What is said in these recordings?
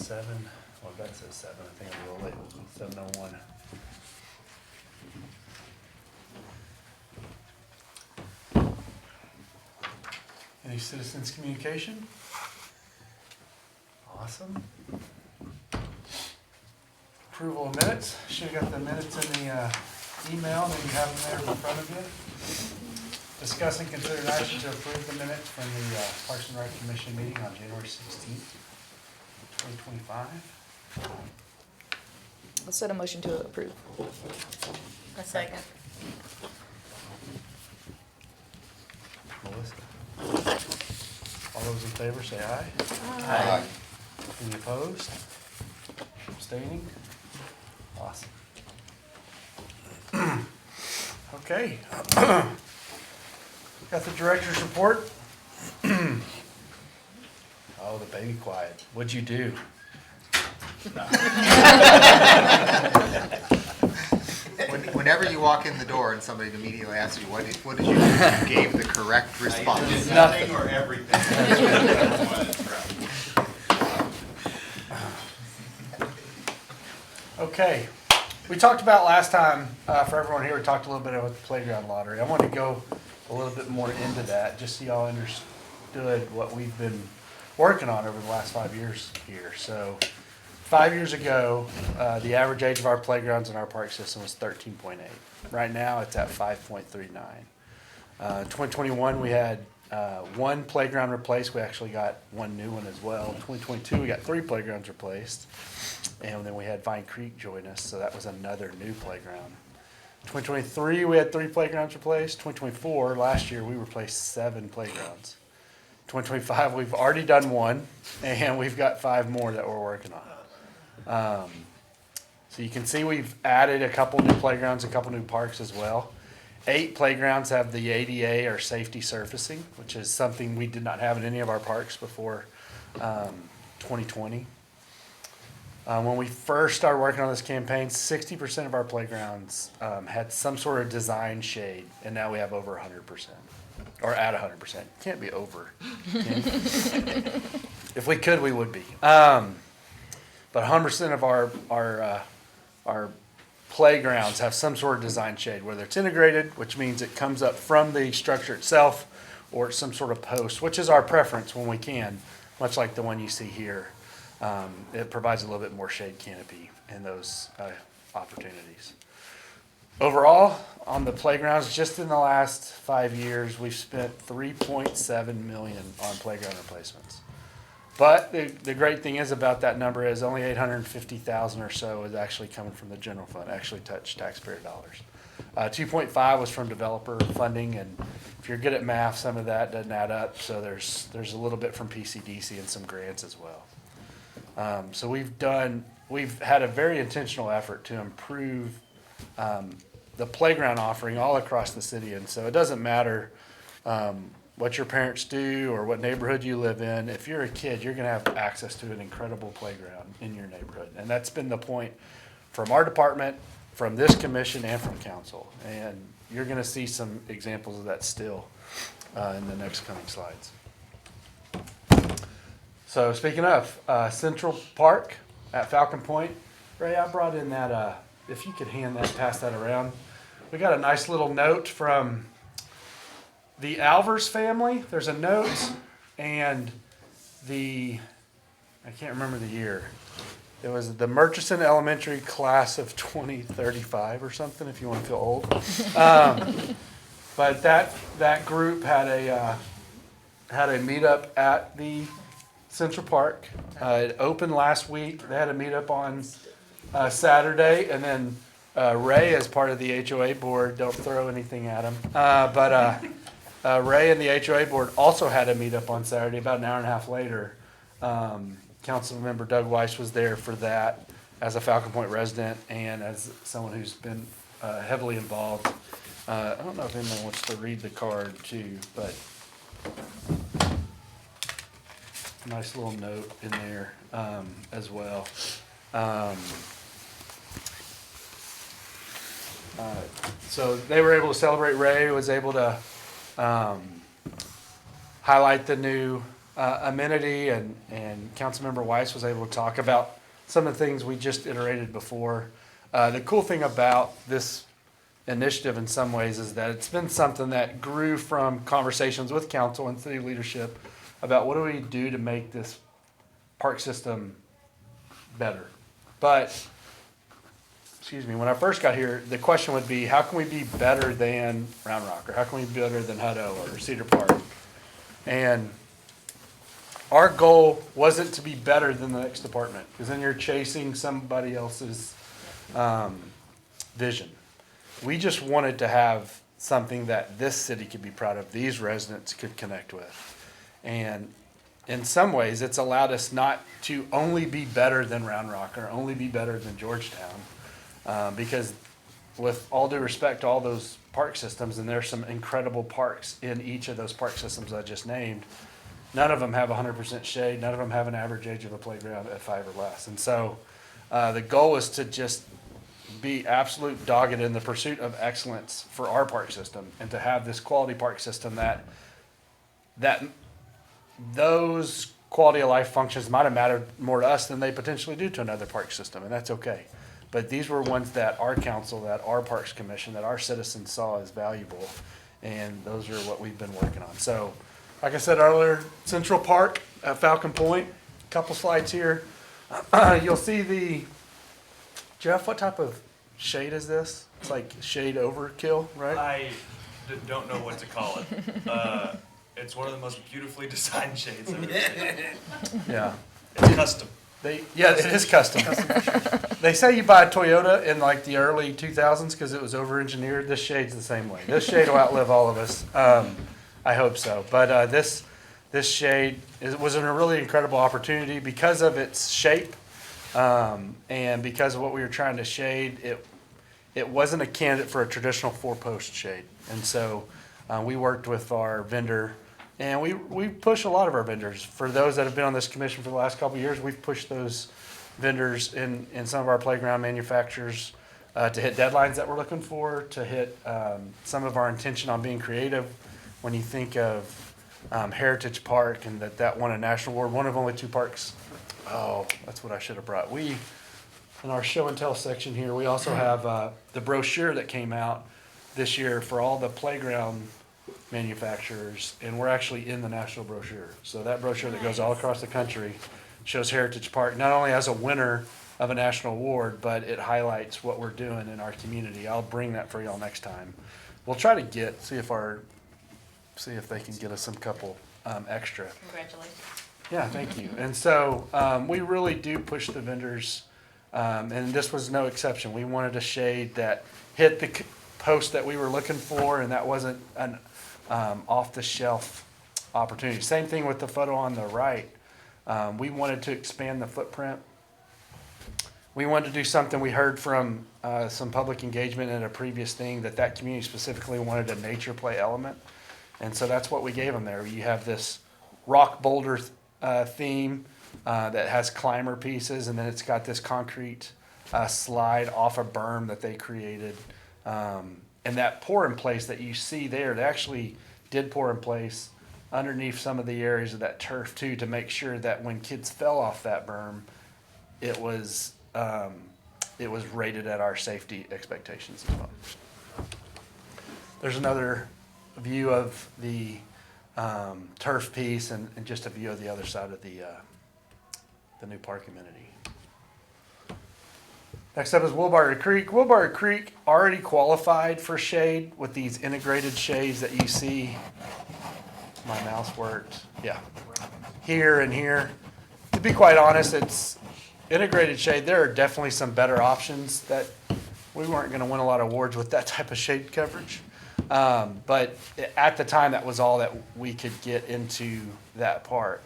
7, well, that says 7, I think I'm a little late, 7:01. Any citizens communication? Awesome. Approval of minutes. Should have got the minutes in the email, and you have them there in front of you. Discuss and consider an action to approve the minutes from the Parks and Rec Commission meeting on January 16th, 2025. Let's set a motion to approve. A second. Melissa? All those in favor say aye. Aye. Any opposed? Abstaining? Awesome. Okay. Got the director's report. Oh, the baby quiet. What'd you do? Whenever you walk in the door and somebody immediately asks you, what did you do? You gave the correct response. I did Nothing. nothing or everything. Okay. We talked about last time, for everyone here, we talked a little bit about the playground lottery. I want to go a little bit more into that, just so y'all understood what we've been working on over the last 5 years here. So 5 years ago, the average age of our playgrounds in our park system was 13.8. Right now, it's at 5.39. 2021, we had one playground replaced. We actually got one new one as well. 2022, we got 3 playgrounds replaced. And then we had Vine Creek join us, so that was another new playground. 2023, we had 3 playgrounds replaced. 2024, last year, we replaced 7 playgrounds. 2025, we've already done 1, and we've got 5 more that we're working on. So you can see we've added a couple new playgrounds, a couple new parks as well. 8 playgrounds have the ADA, or safety surfacing, which is something we did not have in any of our parks before 2020. When we first started working on this campaign, 60% of our playgrounds had some sort of design shade, and now we have over 100%, or at 100%. Can't be over. Can you? If we could, we would be. But 100% of our playgrounds have some sort of design shade, whether it's integrated, which means it comes up from the structure itself, or it's some sort of post, which is our preference when we can, much like the one you see here. It provides a little bit more shade canopy in those opportunities. Overall, on the playgrounds, just in the last 5 years, we've spent $3.7 million on playground replacements. But the great thing is about that number is only $850,000 or so is actually coming from the general fund, actually touched taxpayer dollars. 2.5 was from developer funding, and if you're good at math, some of that doesn't add up. So there's a little bit from PCDC and some grants as well. So we've had a very intentional effort to improve the playground offering all across the city. And so it doesn't matter what your parents do or what neighborhood you live in. If you're a kid, you're going to have access to an incredible playground in your neighborhood. And that's been the point from our department, from this commission, and from council. And you're going to see some examples of that still in the next coming slides. So speaking of Central Park at Falcon Point, Ray, I brought in that, if you could pass that around. We got a nice little note from the Alvers family. There's a note, and I can't remember the year. It was the Murchison Elementary class of 2035 or something, if you want to feel old. But that group had a meetup at the Central Park. It opened last week. They had a meetup on Saturday, and then Ray, as part of the HOA board, don't throw anything at him. But Ray and the HOA board also had a meetup on Saturday. About an hour and a half later, Council Member Doug Weiss was there for that as a Falcon Point resident and as someone who's been heavily involved. I don't know if anyone wants to read the card too, but nice little note in there as well. So they were able to celebrate. Ray was able to highlight the new amenity, and Councilmember Weiss was able to talk about some of the things we just iterated before. The cool thing about this initiative in some ways is that it's been something that grew from conversations with council and city leadership about what do we do to make this park system better. But, excuse me, when I first got here, the question would be, how can we be better than Round Rock, or how can we be better than Hutto or Cedar Park? And our goal wasn't to be better than the next department, because then you're chasing somebody else's vision. We just wanted to have something that this city could be proud of, these residents could connect with. And in some ways, it's allowed us not to only be better than Round Rock or only be better than Georgetown. Because with all due respect to all those park systems, and there's some incredible parks in each of those park systems I just named, none of them have 100% shade, none of them have an average age of a playground at 5 or less. And so the goal is to just be absolute dogged in the pursuit of excellence for our park system, and to have this quality park system that those quality of life functions might have mattered more to us than they potentially do to another park system, and that's okay. But these were ones that our council, that our Parks Commission, that our citizens saw as valuable, and those are what we've been working on. So, like I said earlier, Central Park at Falcon Point, couple slides here. You'll see Jeff, what type of shade is this? It's like shade overkill, right? I don't know what to call it. It's one of the most beautifully designed shades I've ever seen. Yeah. It's custom. Yeah, it is custom. They say you buy a Toyota in like the early 2000s because it was over-engineered. This shade's the same way. This shade will outlive all of us. I hope so. But this shade was a really incredible opportunity because of its shape, and because of what we were trying to shade. It wasn't a candidate for a traditional 4-post shade, and so we worked with our vendor. And we push a lot of our vendors. For those that have been on this commission for the last couple of years, we've pushed those vendors in some of our playground manufacturers to hit deadlines that we're looking for, to hit some of our intention on being creative. When you think of Heritage Park and that won a national award, one of only 2 parks. Oh, that's what I should have brought. In our show and tell section here, we also have the brochure that came out this year for all the playground manufacturers, and we're actually in the national brochure. So that brochure that goes all across the country shows Heritage Park not only as a winner of a national award, but it highlights what we're doing in our community. I'll bring that for y'all next time. We'll try to see if they can get us some couple extra. Congratulations. Yeah, thank you. And so we really do push the vendors, and this was no exception. We wanted a shade that hit the post that we were looking for, and that wasn't an off-the-shelf opportunity. Same thing with the photo on the right. We wanted to expand the footprint. We wanted to do something. We heard from some public engagement in a previous thing that community specifically wanted a nature play element, and so that's what we gave them there. You have this rock boulder theme that has climber pieces, and then it's got this concrete slide off a berm that they created. And that pour in place that you see there, they actually did pour in place underneath some of the areas of that turf too, to make sure that when kids fell off that berm, it was rated at our safety expectations as well. There's another view of the turf piece, and just a view of the other side of the new park amenity. Next up is Wilbarger Creek. Wilbarger Creek already qualified for shade with these integrated shades that you see. My mouse worked. Yeah. Here and here. To be quite honest, it's integrated shade. There are definitely some better options that we weren't going to win a lot of awards with that type of shade coverage. But at the time, that was all that we could get into that park.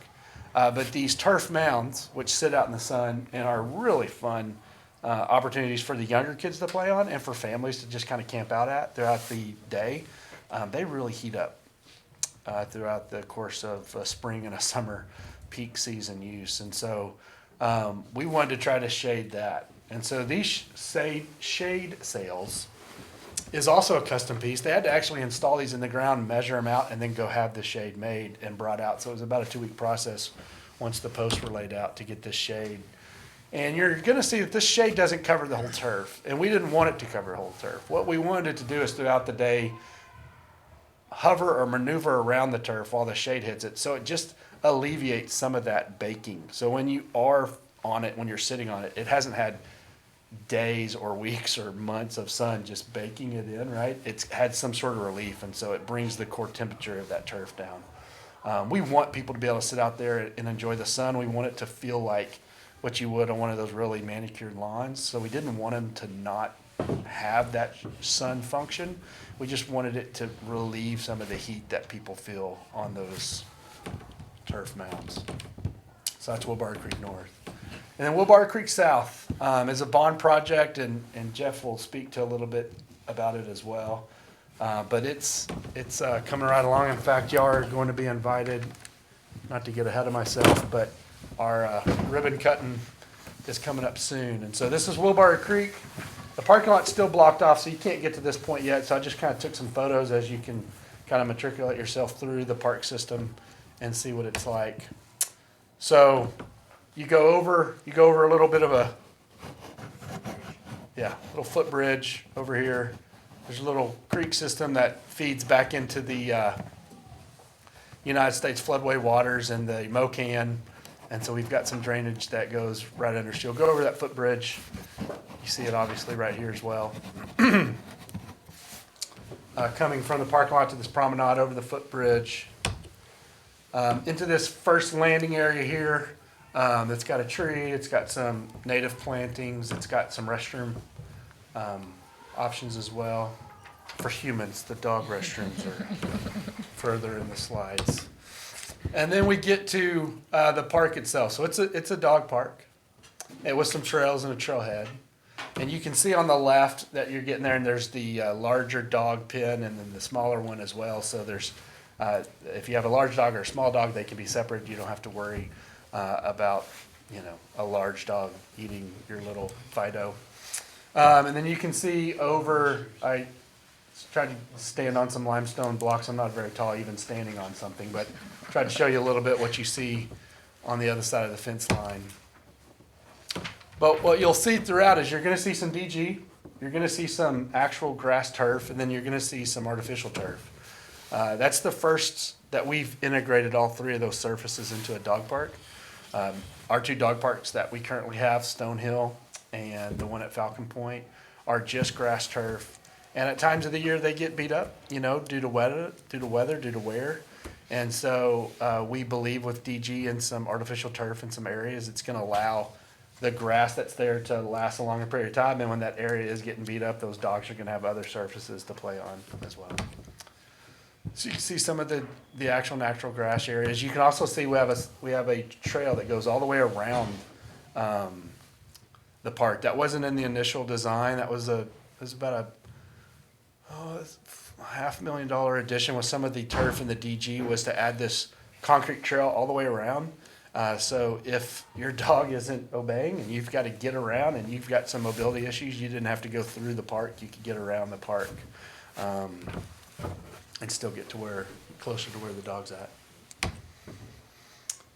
But these turf mounds, which sit out in the sun and are really fun opportunities for the younger kids to play on and for families to just kind of camp out at throughout the day, they really heat up throughout the course of spring and a summer peak season use. And so we wanted to try to shade that. And so these shade sales is also a custom piece. They had to actually install these in the ground, measure them out, and then go have the shade made and brought out. So it was about a 2-week process once the posts were laid out to get this shade. And you're gonna see that this shade doesn't cover the whole turf, and we didn't want it to cover the whole turf. What we wanted it to do is throughout the day, hover or maneuver around the turf while the shade hits it, so it just alleviates some of that baking. So when you are on it, when you're sitting on it, it hasn't had days or weeks or months of sun just baking it in, right? It's had some sort of relief, and so it brings the core temperature of that turf down. We want people to be able to sit out there and enjoy the sun. We want it to feel like what you would on one of those really manicured lawns. So we didn't want them to not have that sun function. We just wanted it to relieve some of the heat that people feel on those turf mounds. So that's Wheelbarrow Creek North. And then Wheelbarrow Creek South is a bond project, and Jeff will speak to a little bit about it as well. But it's coming right along. In fact, y'all are going to be invited, not to get ahead of myself, but our ribbon cutting is coming up soon. And so this is Wheelbarrow Creek. The parking lot's still blocked off, so you can't get to this point yet. So I just kind of took some photos as you can kind of matriculate yourself through the park system and see what it's like. So you go over a little bit of a, little footbridge over here. There's a little creek system that feeds back into the United States floodway waters and the Mocan. And so we've got some drainage that goes right under. So you'll go over that footbridge. You see it obviously right here as well. Coming from the parking lot to this promenade over the footbridge. Into this first landing area here. It's got a tree, it's got some native plantings, it's got some restroom options as well. For humans, the dog restrooms are further in the slides. And then we get to the park itself. So it's a dog park, with some trails and a trailhead. And you can see on the left that you're getting there, and there's the larger dog pen and then the smaller one as well. So there's, if you have a large dog or a small dog, they can be separated. You don't have to worry about, a large dog eating your little Fido. And then you can see over, I tried to stand on some limestone blocks. I'm not very tall even standing on something, but tried to show you a little bit what you see on the other side of the fence line. But what you'll see throughout is you're going to see some DG, you're going to see some actual grass turf, and then you're going to see some artificial turf. That's the first that we've integrated all three of those surfaces into a dog park. Our two dog parks that we currently have, Stonehill and the one at Falcon Point, are just grass turf. And at times of the year they get beat up, due to weather, due to wear. And so we believe with DG and some artificial turf in some areas, it's going to allow the grass that's there to last a longer period of time. And when that area is getting beat up, those dogs are going to have other surfaces to play on as well. So you can see some of the actual natural grass areas. You can also see we have a trail that goes all the way around the park. That wasn't in the initial design. That was about a $500,000 addition with some of the turf and the DG, was to add this concrete trail all the way around. So if your dog isn't obeying and you've got to get around and you've got some mobility issues, you didn't have to go through the park. You could get around the park and still get to closer to where the dog's at.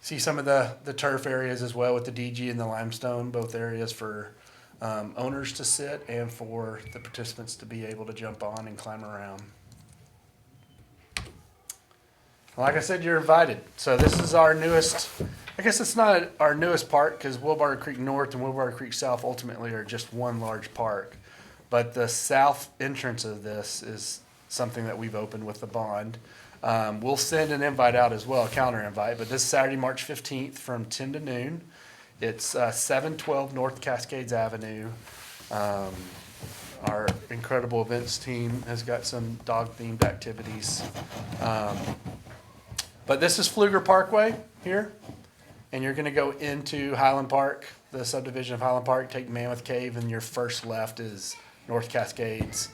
See some of the turf areas as well with the DG and the limestone, both areas for owners to sit and for the participants to be able to jump on and climb around. Like I said, you're invited. So this is our newest, I guess it's not our newest park because Wheelbarrow Creek North and Wheelbarrow Creek South ultimately are just one large park. But the south entrance of this is something that we've opened with the bond. We'll send an invite out as well, a calendar invite, but this Saturday, March 15th from 10 to noon. It's 712 North Cascades Avenue. Our incredible events team has got some dog-themed activities. But this is Pfluger Parkway here, and you're going to go into Highland Park, the subdivision of Highland Park, take Mammoth Cave, and your first left is North Cascades,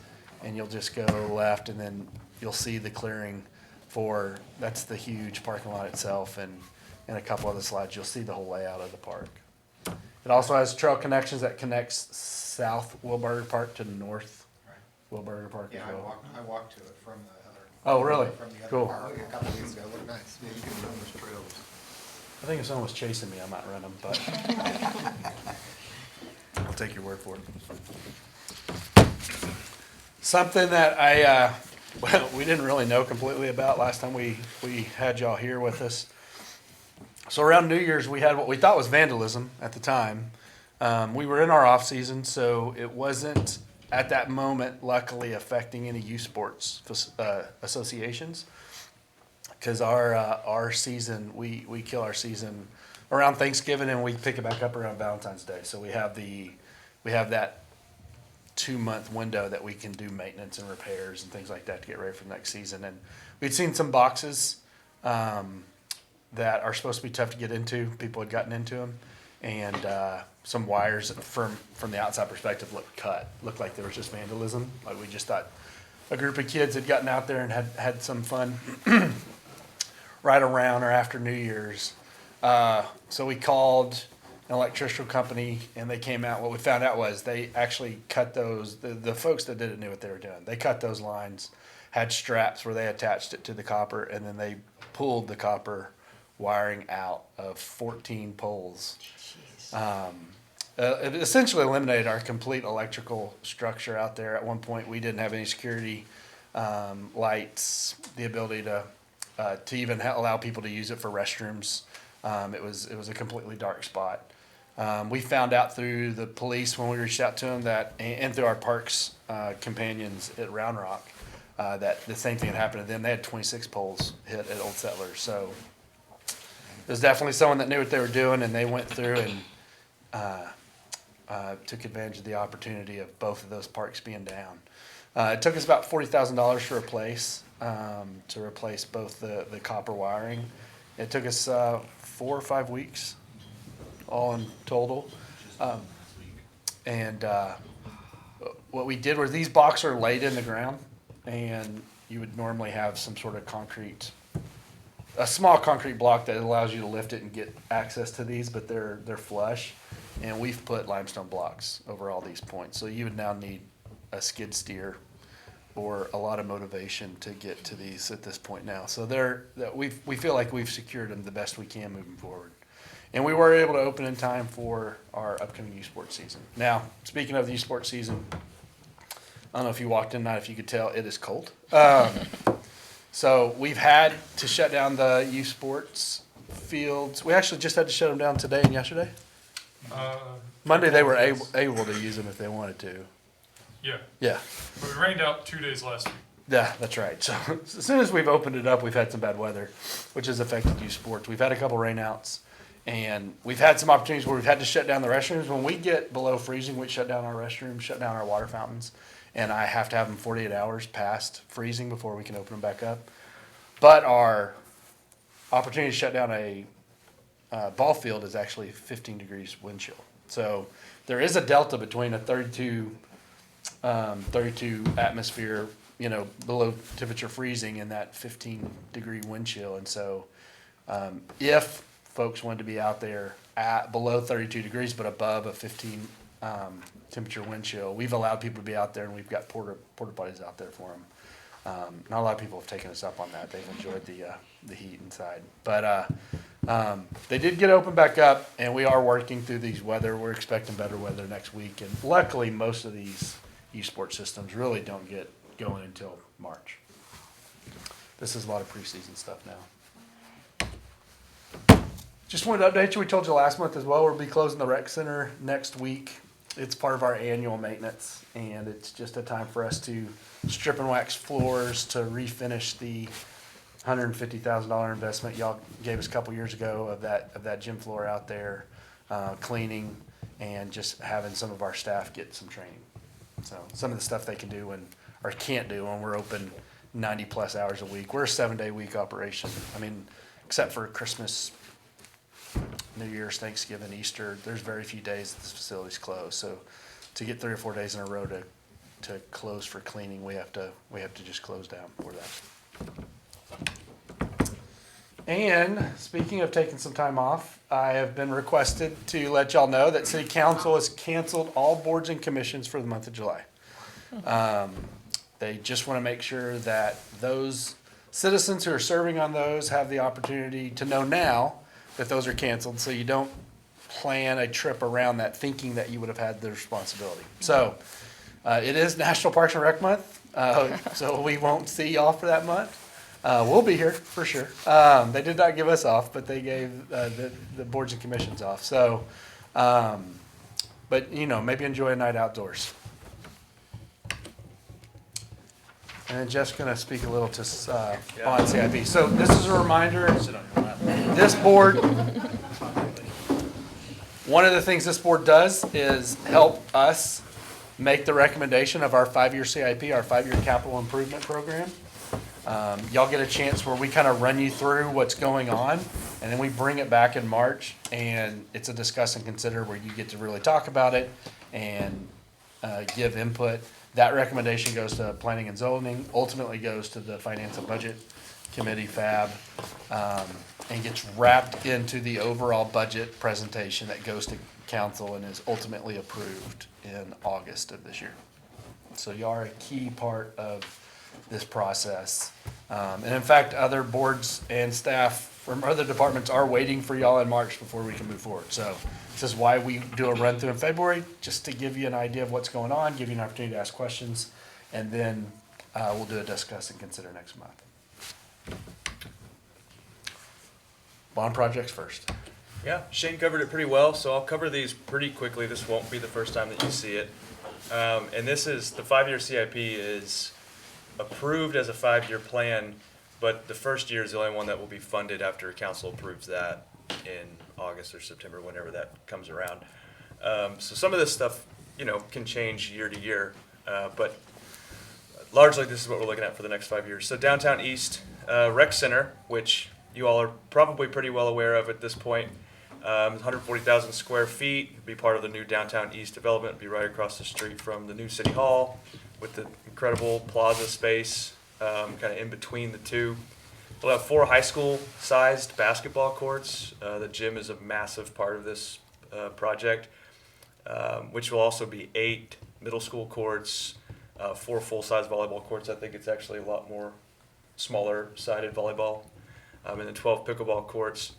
and you'll just go left, and then you'll see the clearing that's the huge parking lot itself, and in a couple other slides, you'll see the whole layout of the park. It also has trail connections that connects south Wheelbarrow Park to north Wilburger Park as Yeah, well. I walked to it from the other. Oh, really? From the other Cool. park a couple weeks ago, it looked nice. Yeah, you can run those trails. I think if someone was chasing me, I might run them, but I'll take your word for it. Something that well, we didn't really know completely about last time we had y'all here with us. So around New Year's, we had what we thought was vandalism at the time. We were in our off season, so it wasn't at that moment, luckily, affecting any youth sports associations. Because our season, we kill our season around Thanksgiving, and we pick it back up around Valentine's Day. So we have that 2-month window that we can do maintenance and repairs and things like that to get ready for the next season. And we'd seen some boxes that are supposed to be tough to get into. People had gotten into them, and some wires from the outside perspective looked like there was just vandalism. Like we just thought a group of kids had gotten out there and had some fun right around or after New Year's. So we called an electrical company, and they came out. What we found out was they actually cut those, the folks that did it knew what they were doing. They cut those lines, had straps where they attached it to the copper, and then they pulled the copper wiring out of 14 poles. It essentially eliminated our complete electrical structure out there. At one point, we didn't have any security lights, the ability to even allow people to use it for restrooms. It was a completely dark spot. We found out through the police when we reached out to them that, and through our parks companions at Round Rock, that the same thing had happened to them. They had 26 poles hit at Old Settlers. So there's definitely someone that knew what they were doing, and they went through and took advantage of the opportunity of both of those parks being down. It took us about $40,000 to replace both the copper wiring. It took us 4 or 5 weeks, all in total. And what we did was these boxes are laid in the ground, and you would normally have some sort of a small concrete block that allows you to lift it and get access to these, but they're flush. And we've put limestone blocks over all these points. So you would now need a skid steer or a lot of motivation to get to these at this point now. So we feel like we've secured them the best we can moving forward. And we were able to open in time for our upcoming youth sports season. Now, speaking of the youth sports season, I don't know if you walked in tonight, if you could tell, it is cold. So we've had to shut down the youth sports fields. We actually just had to shut them down today and yesterday. Monday they were able to use them if they wanted to. Yeah, Yeah. but we rained out 2 days last week. Yeah, that's right. So as soon as we've opened it up, we've had some bad weather, which has affected youth sports. We've had a couple rainouts, and we've had some opportunities where we've had to shut down the restrooms. When we get below freezing, we shut down our restrooms, shut down our water fountains, and I have to have them 48 hours past freezing before we can open them back up. But our opportunity to shut down a ball field is actually 15 degrees wind chill. So there is a delta between a 32 atmosphere, below temperature freezing and that 15-degree wind chill. And so if folks wanted to be out there at below 32 degrees but above a 15 temperature wind chill, we've allowed people to be out there, and we've got porta potties out there for them. Not a lot of people have taken us up on that. They've enjoyed the heat inside. But they did get open back up, and we are working through these weather. We're expecting better weather next week. And luckily, most of these esports systems really don't get going until March. This is a lot of preseason stuff now. Just wanted to update you. We told you last month as well, we'll be closing the rec center next week. It's part of our annual maintenance, and it's just a time for us to strip and wax floors, to refinish the $150,000 investment y'all gave us a couple years ago of that gym floor out there, cleaning, and just having some of our staff get some training. So some of the stuff they can do or can't do when we're open 90 plus hours a week. We're a 7-day week operation. I mean, except for Christmas, New Year's, Thanksgiving, Easter, there's very few days that this facility's closed. So to get 3 or 4 days in a row to close for cleaning, we have to just close down for that. And speaking of taking some time off, I have been requested to let y'all know that City Council has canceled all boards and commissions for the month of July. They just want to make sure that those citizens who are serving on those have the opportunity to know now that those are canceled, so you don't plan a trip around that thinking that you would have had the responsibility. So, it is National Parks and Rec Month, so we won't see y'all for that month. We'll be here for sure. They did not give us off, but they gave the boards and commissions off. So, but maybe enjoy a night outdoors. And then Jeff's gonna speak a little to on CIP. So this is a reminder. This board, one of the things this board does is help us make the recommendation of our 5-year CIP, our 5-year capital improvement program. Y'all get a chance where we kind of run you through what's going on, and then we bring it back in March, and it's a discuss and consider where you get to really talk about it and give input. That recommendation goes to planning and zoning, ultimately goes to the finance and budget committee, FAB, and gets wrapped into the overall budget presentation that goes to council and is ultimately approved in August of this year. So y'all are a key part of this process. And in fact, other boards and staff from other departments are waiting for y'all in March before we can move forward. So this is why we do a run through in February, just to give you an idea of what's going on, give you an opportunity to ask questions, and then we'll do a discuss and consider next month. Bond projects first. Yeah, Shane covered it pretty well, so I'll cover these pretty quickly. This won't be the first time that you see it. And this is, the 5-year CIP is approved as a 5-year plan, but the first year is the only one that will be funded after council approves that in August or September, whenever that comes around. So some of this stuff, can change year to year, but largely this is what we're looking at for the next 5 years. So Downtown East Rec Center, which you all are probably pretty well aware of at this point, 140,000 square feet, be part of the new Downtown East development, be right across the street from the new City Hall with the incredible plaza space, kind of in between the two. We'll have 4 high school sized basketball courts. The gym is a massive part of this project, which will also be 8 middle school courts, 4 full-size volleyball courts. I think it's actually a lot more smaller-sided volleyball, and then 12 pickleball courts.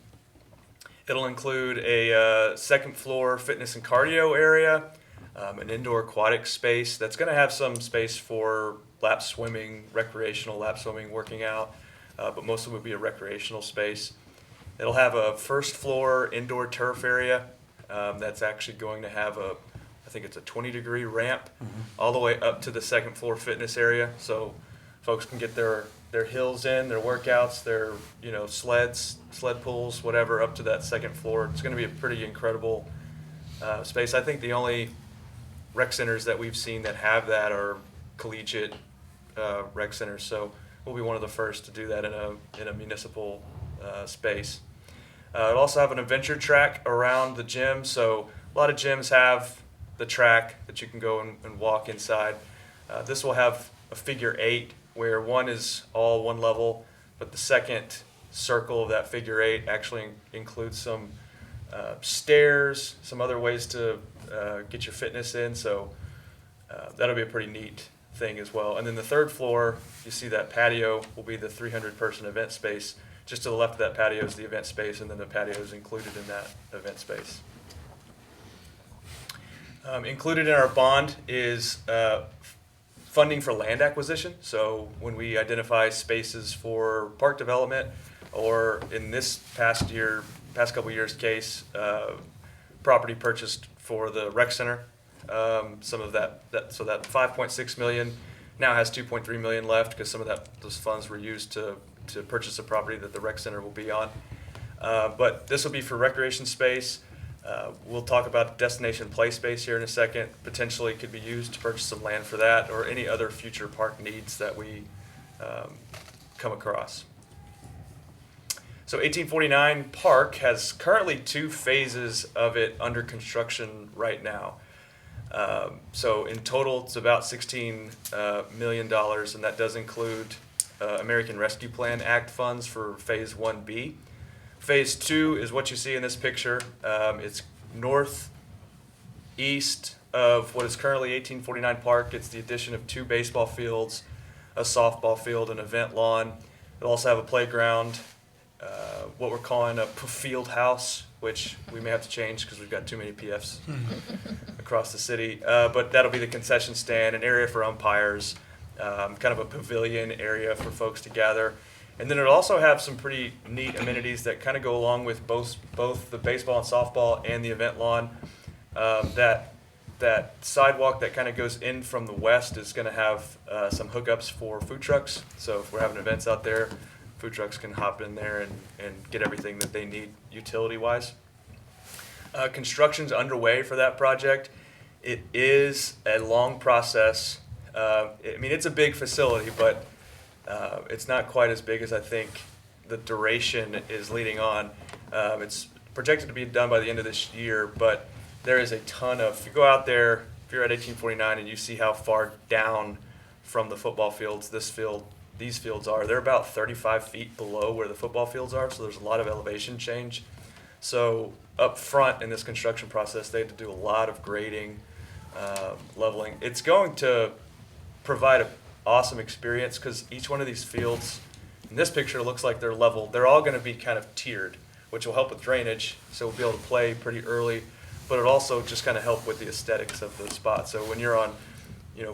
It'll include a second floor fitness and cardio area, an indoor aquatic space that's going to have some space for lap swimming, recreational lap swimming, working out, but most of it will be a recreational space. It'll have a first floor indoor turf area that's actually going to have I think it's a 20-degree ramp all the way up to the second floor fitness area, so folks can get their hills in, their workouts, their sled pulls, whatever, up to that second floor. It's going to be a pretty incredible space. I think the only rec centers that we've seen that have that are collegiate rec centers, so we'll be one of the first to do that in a municipal space. It'll also have an adventure track around the gym, so a lot of gyms have the track that you can go and walk inside. This will have a figure 8 where one is all one level, but the second circle of that figure 8 actually includes some stairs, some other ways to get your fitness in, so that'll be a pretty neat thing as well. And then the third floor, you see that patio will be the 300-person event space. Just to the left of that patio is the event space, and then the patio is included in that event space. Included in our bond is funding for land acquisition. So when we identify spaces for park development, or in this past couple years case, property purchased for the rec center, some of that so that 5.6 million now has 2.3 million left because some of those funds were used to purchase a property that the rec center will be on. But this will be for recreation space. We'll talk about destination play space here in a second. Potentially could be used to purchase some land for that or any other future park needs that we come across. So 1849 Park has currently 2 phases of it under construction right now. So in total, it's about $16 million, and that does include American Rescue Plan Act funds for Phase 1B. Phase 2 is what you see in this picture. It's northeast east of what is currently 1849 Park. It's the addition of 2 baseball fields, a softball field, an event lawn. It'll also have a playground, what we're calling a field house, which we may have to change because we've got too many PFs across the city. But that'll be the concession stand, an area for umpires, kind of a pavilion area for folks to gather. And then it'll also have some pretty neat amenities that kind of go along with both the baseball and softball and the event lawn. That sidewalk that kind of goes in from the west is going to have some hookups for food trucks. So if we're having events out there, food trucks can hop in there and get everything that they need utility-wise. Construction's underway for that project. It is a long process. I mean, it's a big facility, but it's not quite as big as I think the duration is leading on. It's projected to be done by the end of this year, but there is a ton of, if you go out there, if you're at 1849 and you see how far down from the football fields these fields are, they're about 35 feet below where the football fields are, so there's a lot of elevation change. So up front in this construction process, they had to do a lot of grading, leveling. It's going to provide an awesome experience because each one of these fields, in this picture, looks like they're level. They're all going to be kind of tiered, which will help with drainage, so we'll be able to play pretty early, but it'll also just kind of help with the aesthetics of the spot. So when you're on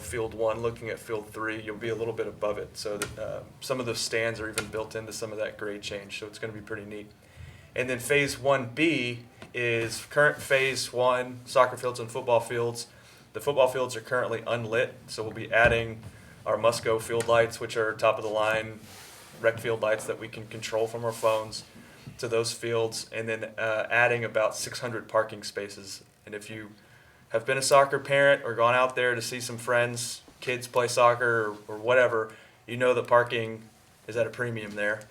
field 1 looking at field 3, you'll be a little bit above it, so that some of the stands are even built into some of that grade change, so it's going to be pretty neat. And then phase 1B is current phase 1 soccer fields and football fields. The football fields are currently unlit, so we'll be adding our Musco field lights, which are top of the line rec field lights that we can control from our phones, to those fields, and then adding about 600 parking spaces. And if you have been a soccer parent or gone out there to see some friends, kids play soccer or whatever, you know that parking is at a premium there.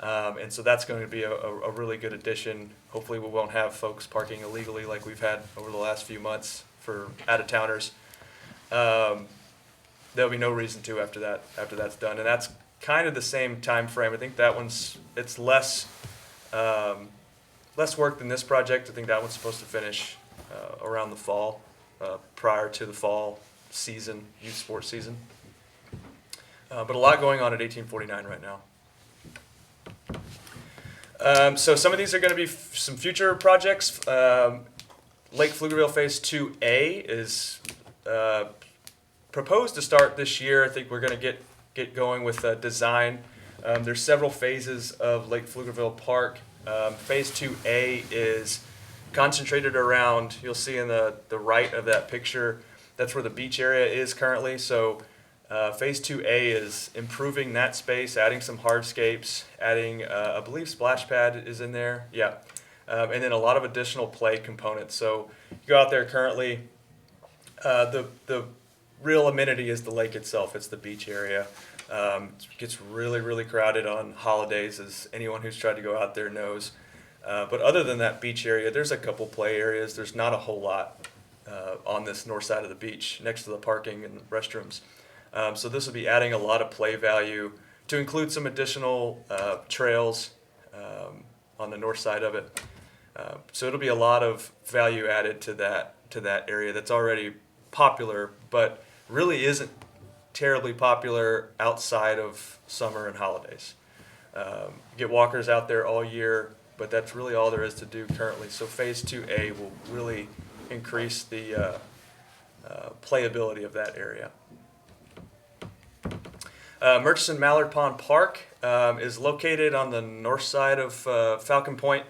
And so that's going to be a really good addition. Hopefully we won't have folks parking illegally like we've had over the last few months for out-of-towners. There'll be no reason to after that's done. And that's kind of the same time frame. I think that it's less work than this project. I think that one's supposed to finish around the fall, prior to the fall season, youth sports season. But a lot going on at 1849 right now. So some of these are going to be some future projects. Lake Pflugerville Phase 2A is proposed to start this year. I think we're going to get going with design. There's several phases of Lake Pflugerville Park. Phase 2A is concentrated around, you'll see in the right of that picture, that's where the beach area is currently. So Phase 2A is improving that space, adding some hardscapes, adding, I believe splash pad is in there, yeah. And then a lot of additional play components. So you go out there currently, the real amenity is the lake itself, it's the beach area. It gets really, really crowded on holidays, as anyone who's tried to go out there knows. But other than that beach area, there's a couple play areas. There's not a whole lot on this north side of the beach next to the parking and restrooms. So this will be adding a lot of play value to include some additional trails on the north side of it. So it'll be a lot of value added to that area that's already popular, but really isn't terribly popular outside of summer and holidays. Get walkers out there all year, but that's really all there is to do currently. So Phase 2A will really increase the playability of that area. Murchison Mallard Pond Park is located on the north side of Falcon Point.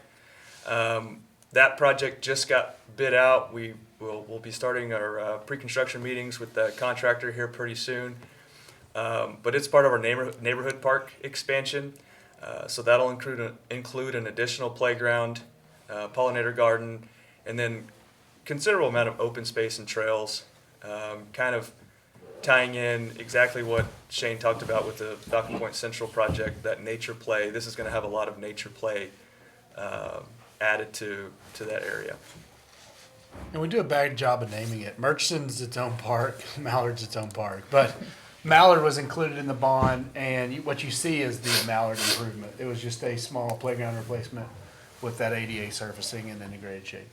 That project just got bid out. We'll be starting our pre-construction meetings with the contractor here pretty soon. But it's part of our neighborhood park expansion. So that'll include an additional playground, pollinator garden, and then considerable amount of open space and trails, kind of tying in exactly what Shane talked about with the Falcon Point Central project, that nature play. This is going to have a lot of nature play added to that area. And we do a bad job of naming it. Murchison's its own park, Mallard's its own park. But Mallard was included in the bond, and what you see is the Mallard improvement. It was just a small playground replacement with that ADA surfacing and integrated shade.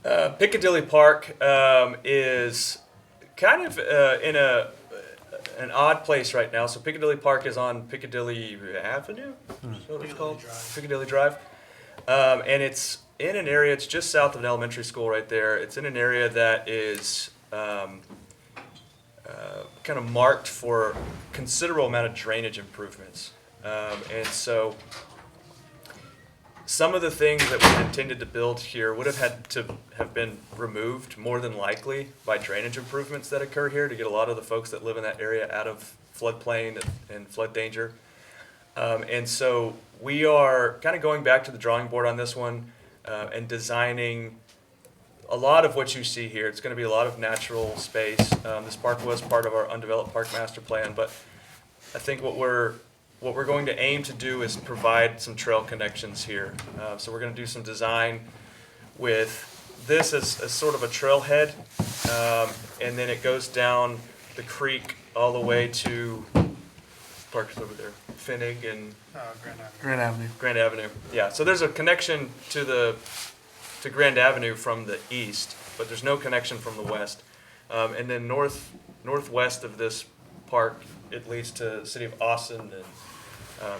Piccadilly Park is kind of in an odd place right now. So Piccadilly Park is on Piccadilly Avenue, is what it's called? Piccadilly Drive. And it's in an area, it's just south of an elementary school right there. It's in an area that is kind of marked for considerable amount of drainage improvements. And so some of the things that we intended to build here would have had to have been removed more than likely by drainage improvements that occur here to get a lot of the folks that live in that area out of floodplain and flood danger. And so we are kind of going back to the drawing board on this one and designing a lot of what you see here. It's going to be a lot of natural space. This park was part of our undeveloped park master plan, but I think what we're going to aim to do is provide some trail connections here. So we're going to do some design with this as sort of a trailhead, and then it goes down the creek all the way to parks over there, Finnig and Grand Avenue. Grand Avenue. Yeah, so there's a connection to Grand Avenue from the east, but there's no connection from the west. And then northwest of this park, it leads to the city of Austin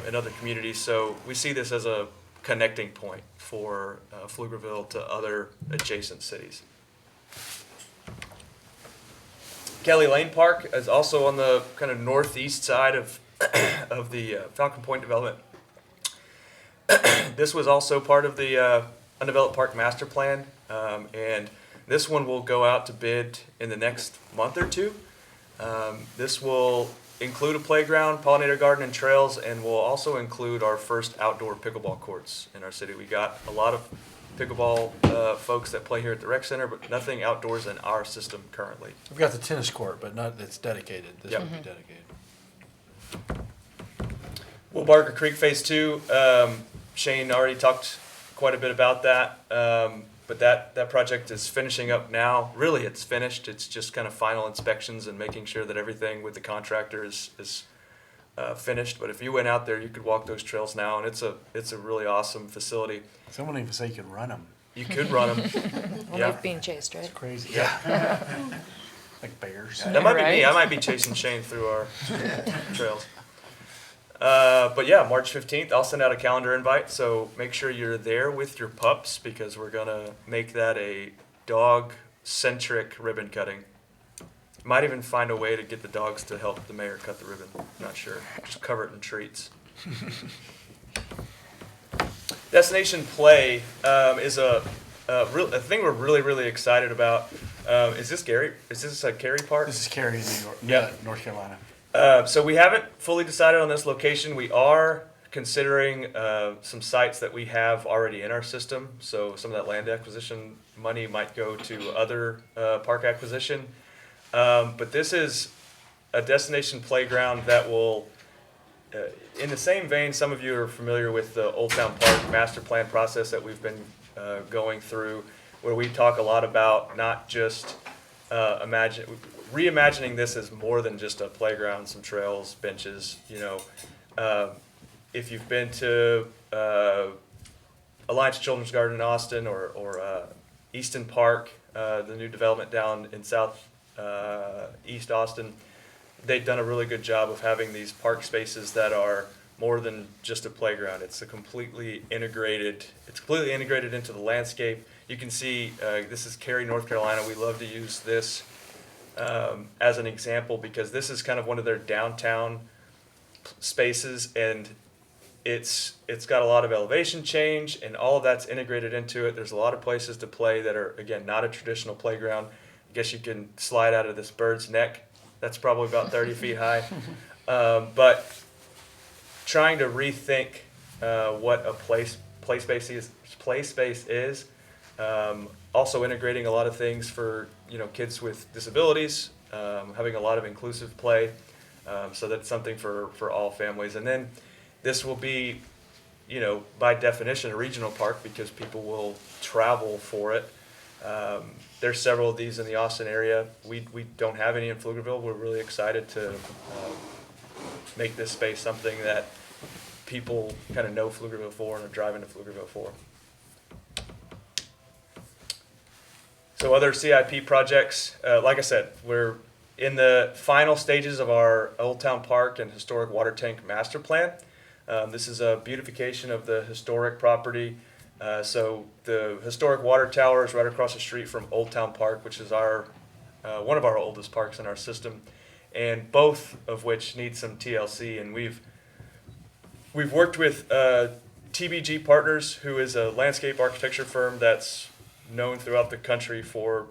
and other communities. So we see this as a connecting point for Pflugerville to other adjacent cities. Kelly Lane Park is also on the kind of northeast side of the Falcon Point development. This was also part of the undeveloped park master plan, and this one will go out to bid in the next month or two. This will include a playground, pollinator garden, and trails, and will also include our first outdoor pickleball courts in our city. We got a lot of pickleball folks that play here at the rec center, but nothing outdoors in our system currently. We've got the tennis court, but not, it's dedicated. This Yep. will be dedicated. Will Barker Creek Phase 2, Shane already talked quite a bit about that, but that project is finishing up now. Really, it's finished. It's just kind of final inspections and making sure that everything with the contractor is finished. But if you went out there, you could walk those trails now, and it's a really awesome facility. Someone even say you can run them. You could run them. Well, Yeah. they're being chased, right? It's crazy. Yeah. Like bears. That might be me. Right. I might be chasing Shane through our trails. But yeah, March 15th, I'll send out a calendar invite, so make sure you're there with your pups because we're going to make that a dog-centric ribbon cutting. Might even find a way to get the dogs to help the mayor cut the ribbon. Not sure. Just cover it in treats. Destination Play is a thing we're really, really excited about. Is this Gary? Is this at Cary Park? This is Cary in New York, Yep. North Carolina. So we haven't fully decided on this location. We are considering some sites that we have already in our system. So some of that land acquisition money might go to other park acquisition. But this is a destination playground that will, in the same vein, some of you are familiar with the Old Town Park master plan process that we've been going through, where we talk a lot about not just reimagining this as more than just a playground, some trails, benches. If you've been to Alliance Children's Garden in Austin or Easton Park, the new development down in East Austin, they've done a really good job of having these park spaces that are more than just a playground. It's completely integrated into the landscape. You can see this is Cary, North Carolina. We love to use this as an example because this is kind of one of their downtown spaces, and it's got a lot of elevation change and all of that's integrated into it. There's a lot of places to play that are, again, not a traditional playground. I guess you can slide out of this bird's neck. That's probably about 30 feet high. But trying to rethink what a play space is. Also integrating a lot of things for kids with disabilities, having a lot of inclusive play, so that's something for all families. And then this will be, by definition, a regional park because people will travel for it. There's several of these in the Austin area. We don't have any in Pflugerville. We're really excited to make this space something that people kind of know Pflugerville for and are driving to Pflugerville for. So other CIP projects, like I said, we're in the final stages of our Old Town Park and Historic Water Tank Master Plan. This is a beautification of the historic property. So the historic water tower is right across the street from Old Town Park, which is our one of our oldest parks in our system, and both of which need some TLC. And we've worked with TBG Partners, who is a landscape architecture firm that's known throughout the country for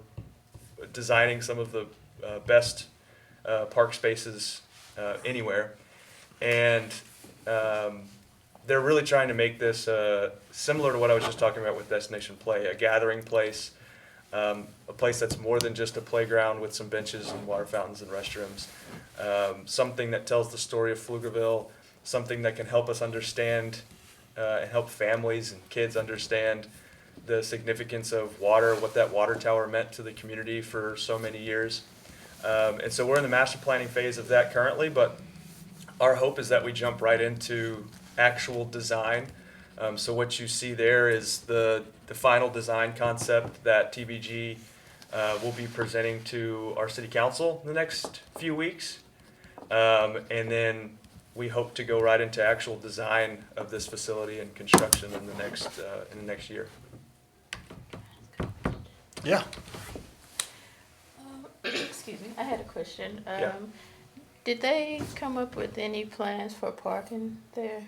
designing some of the best park spaces anywhere. And they're really trying to make this similar to what I was just talking about with Destination Play, a gathering place, a place that's more than just a playground with some benches and water fountains and restrooms, something that tells the story of Pflugerville, something that can help us understand and help families and kids understand the significance of water, what that water tower meant to the community for so many years. And so we're in the master planning phase of that currently, but our hope is that we jump right into actual design. So what you see there is the final design concept that TBG will be presenting to our city council in the next few weeks. And then we hope to go right into actual design of this facility and construction in the next year. Yeah. Excuse me, I had a question. Yeah. Did they come up with any plans for parking there?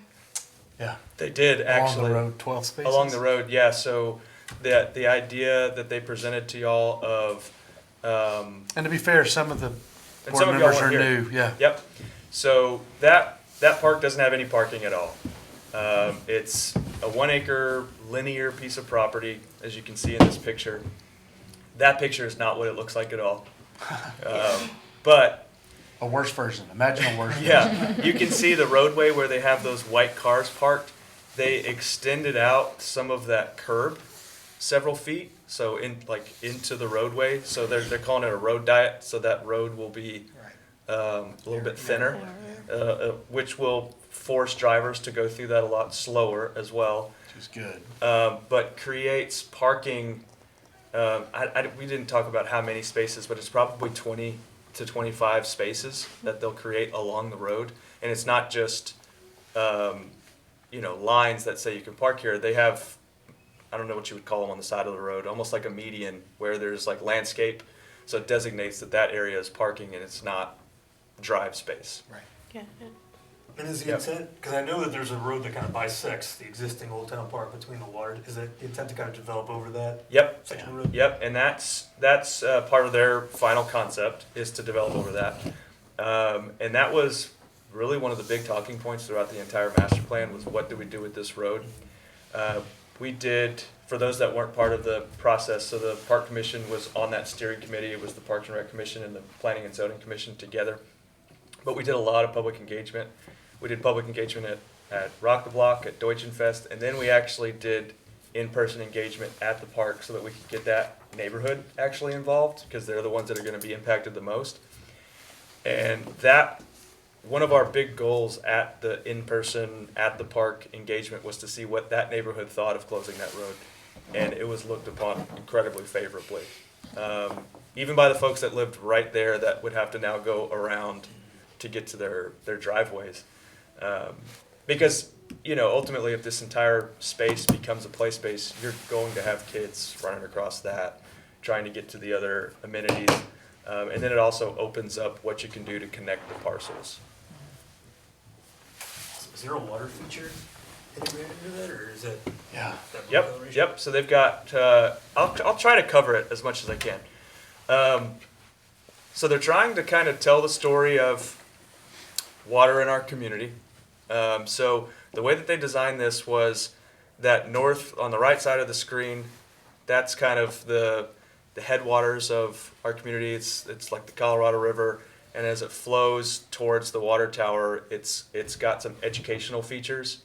Yeah. They did actually. Along the road, 12 spaces. Along the road, yeah. So the idea that they presented to y'all of And to be fair, some of the And board some of y'all members are weren't here. new, yeah. Yep. So that park doesn't have any parking at all. It's a 1 acre linear piece of property, as you can see in this picture. That picture is not what it looks like at all. But A worse version. Imagine a worse version. yeah, you can see the roadway where they have those white cars parked. They extended out some of that curb several feet, so into the roadway. So they're calling it a road diet. So that road will be a little bit thinner, which will force drivers to go through that a lot slower as well. Which is good. But creates parking. We didn't talk about how many spaces, but it's probably 20 to 25 spaces that they'll create along the road. And it's not just, lines that say you can park here. They have, I don't know what you would call them on the side of the road, almost like a median where there's like landscape. So it designates that area is parking and it's not drive space. Right. Yeah. And is the Yep. intent, because I know that there's a road that kind of bisects the existing Old Town Park between the water, is that the intent to kind of develop over that Yep. section of road? Yep, and that's part of their final concept is to develop over that, and that was really one of the big talking points throughout the entire master plan was what do we do with this road. We did, for those that weren't part of the process, so the Park Commission was on that steering committee. It was the Parks and Rec Commission and the Planning and Zoning Commission together, but we did a lot of public engagement. We did public engagement at Rock the Block, at Deutschen Pfest, and then we actually did in-person engagement at the park so that we could get that neighborhood actually involved because they're the ones that are going to be impacted the most. And that, one of our big goals at the in-person, at the park engagement was to see what that neighborhood thought of closing that road. And it was looked upon incredibly favorably. Even by the folks that lived right there that would have to now go around to get to their driveways. Because, ultimately if this entire space becomes a play space, you're going to have kids running across that, trying to get to the other amenities. And then it also opens up what you can do to connect the parcels. Is there a water feature integrated into that, or is it? Yeah. that Yep, coloration? yep, so they've got, I'll try to cover it as much as I can. So they're trying to kind of tell the story of water in our community. So the way that they designed this was that north, on the right side of the screen, that's kind of the headwaters of our community. It's like the Colorado River, and as it flows towards the water tower, it's got some educational features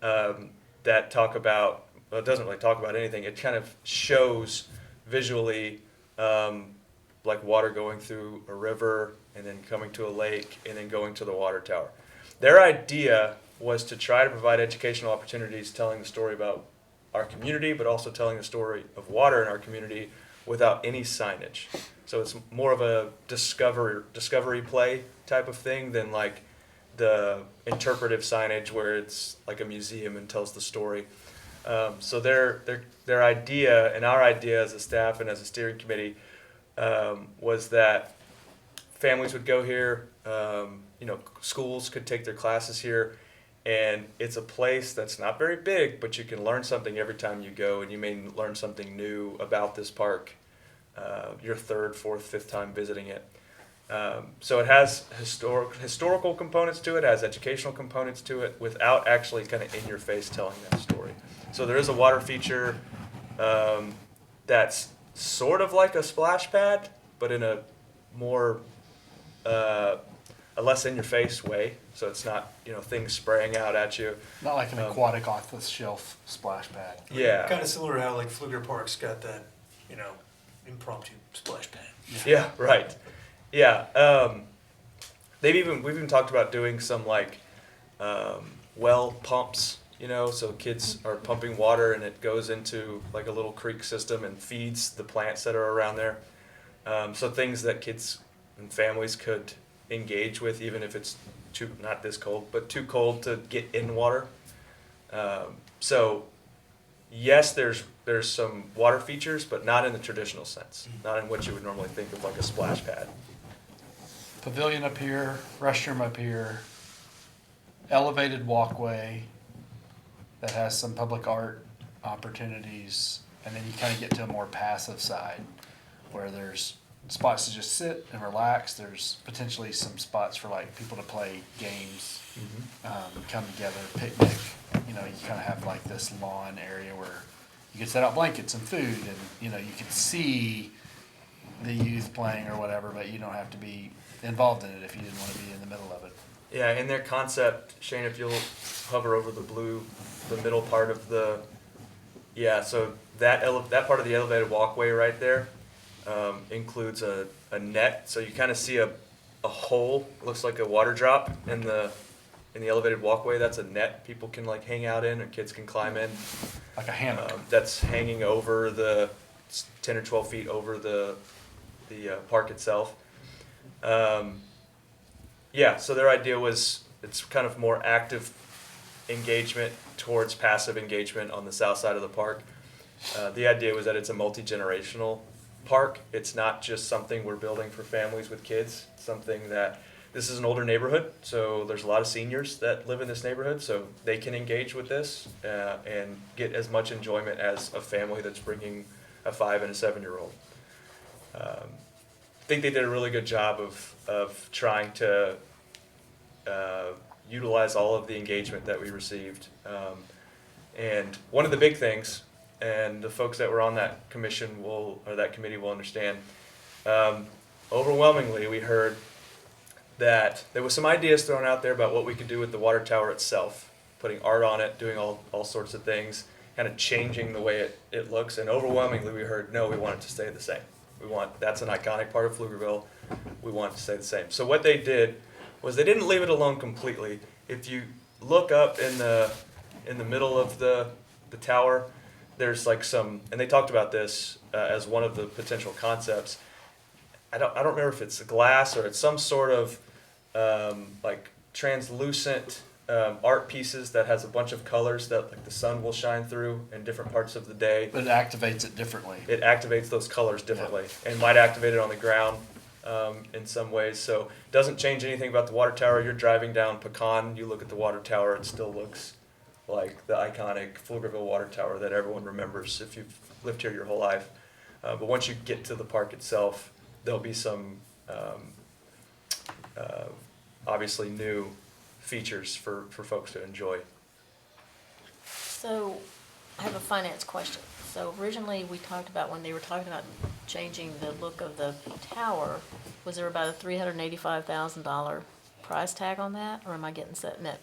that talk about, well, it doesn't really talk about anything. It kind of shows visually like water going through a river and then coming to a lake and then going to the water tower. Their idea was to try to provide educational opportunities telling the story about our community, but also telling the story of water in our community without any signage. So it's more of a discovery play type of thing than like the interpretive signage where it's like a museum and tells the story. So their idea and our idea as a staff and as a steering committee was that families would go here, schools could take their classes here, and it's a place that's not very big, but you can learn something every time you go, and you may learn something new about this park your third, fourth, fifth time visiting it. So it has historical components to it, has educational components to it, without actually kind of in your face telling that story. So there is a water feature that's sort of like a splash pad, but in a more a less in your face way. So it's not things spraying out at you. Not like an aquatic off the shelf splash pad. Yeah. Kind of similar to how like Pfluger Park's got that, impromptu splash pad. Yeah, right. Yeah. We've even talked about doing some like well pumps, so kids are pumping water and it goes into like a little creek system and feeds the plants that are around there. So things that kids and families could engage with, even if it's not this cold, but too cold to get in water. So yes, there's some water features, but not in the traditional sense, not in what you would normally think of like a splash pad. Pavilion up here, restroom up here, elevated walkway that has some public art opportunities, and then you kind of get to a more passive side where there's spots to just sit and relax. There's potentially some spots for like people to play games, come together, picnic. You kind of have like this lawn area where you can set out blankets and food, and you can see the youth playing or whatever, but you don't have to be involved in it if you didn't want to be in the middle of it. Yeah, in their concept, Shane, if you'll hover over the middle part of so that part of the elevated walkway right there includes a net. So you kind of see a hole, looks like a water drop in the elevated walkway. That's a net people can like hang out in, or kids can climb in. Like a hammock. That's hanging over 10 or 12 feet over the park itself. So their idea was it's kind of more active engagement towards passive engagement on the south side of the park. The idea was that it's a multi-generational park. It's not just something we're building for families with kids. It's something that this is an older neighborhood, so there's a lot of seniors that live in this neighborhood, so they can engage with this and get as much enjoyment as a family that's bringing a 5 and a 7-year-old. I think they did a really good job of trying to utilize all of the engagement that we received. And one of the big things, and the folks that were on that committee will understand, overwhelmingly we heard that there was some ideas thrown out there about what we could do with the water tower itself, putting art on it, doing all sorts of things, kind of changing the way it looks, and overwhelmingly we heard, no, we want it to stay the same. That's an iconic part of Pflugerville. We want it to stay the same. So what they did was they didn't leave it alone completely. If you look up in the middle of the tower, there's like and they talked about this as one of the potential concepts. I don't remember if it's glass or it's some sort of like translucent art pieces that has a bunch of colors that like the sun will shine through in different parts of the day. But it activates it differently. It activates those colors differently and might activate it on the ground in some ways. So it doesn't change anything about the water tower. You're driving down Pecan, you look at the water tower, it still looks like the iconic Pflugerville water tower that everyone remembers if you've lived here your whole life. But once you get to the park itself, there'll be some obviously new features for folks to enjoy. So I have a finance question. So originally we talked about, when they were talking about changing the look of the tower, was there about a $385,000 price tag on that? Or am I getting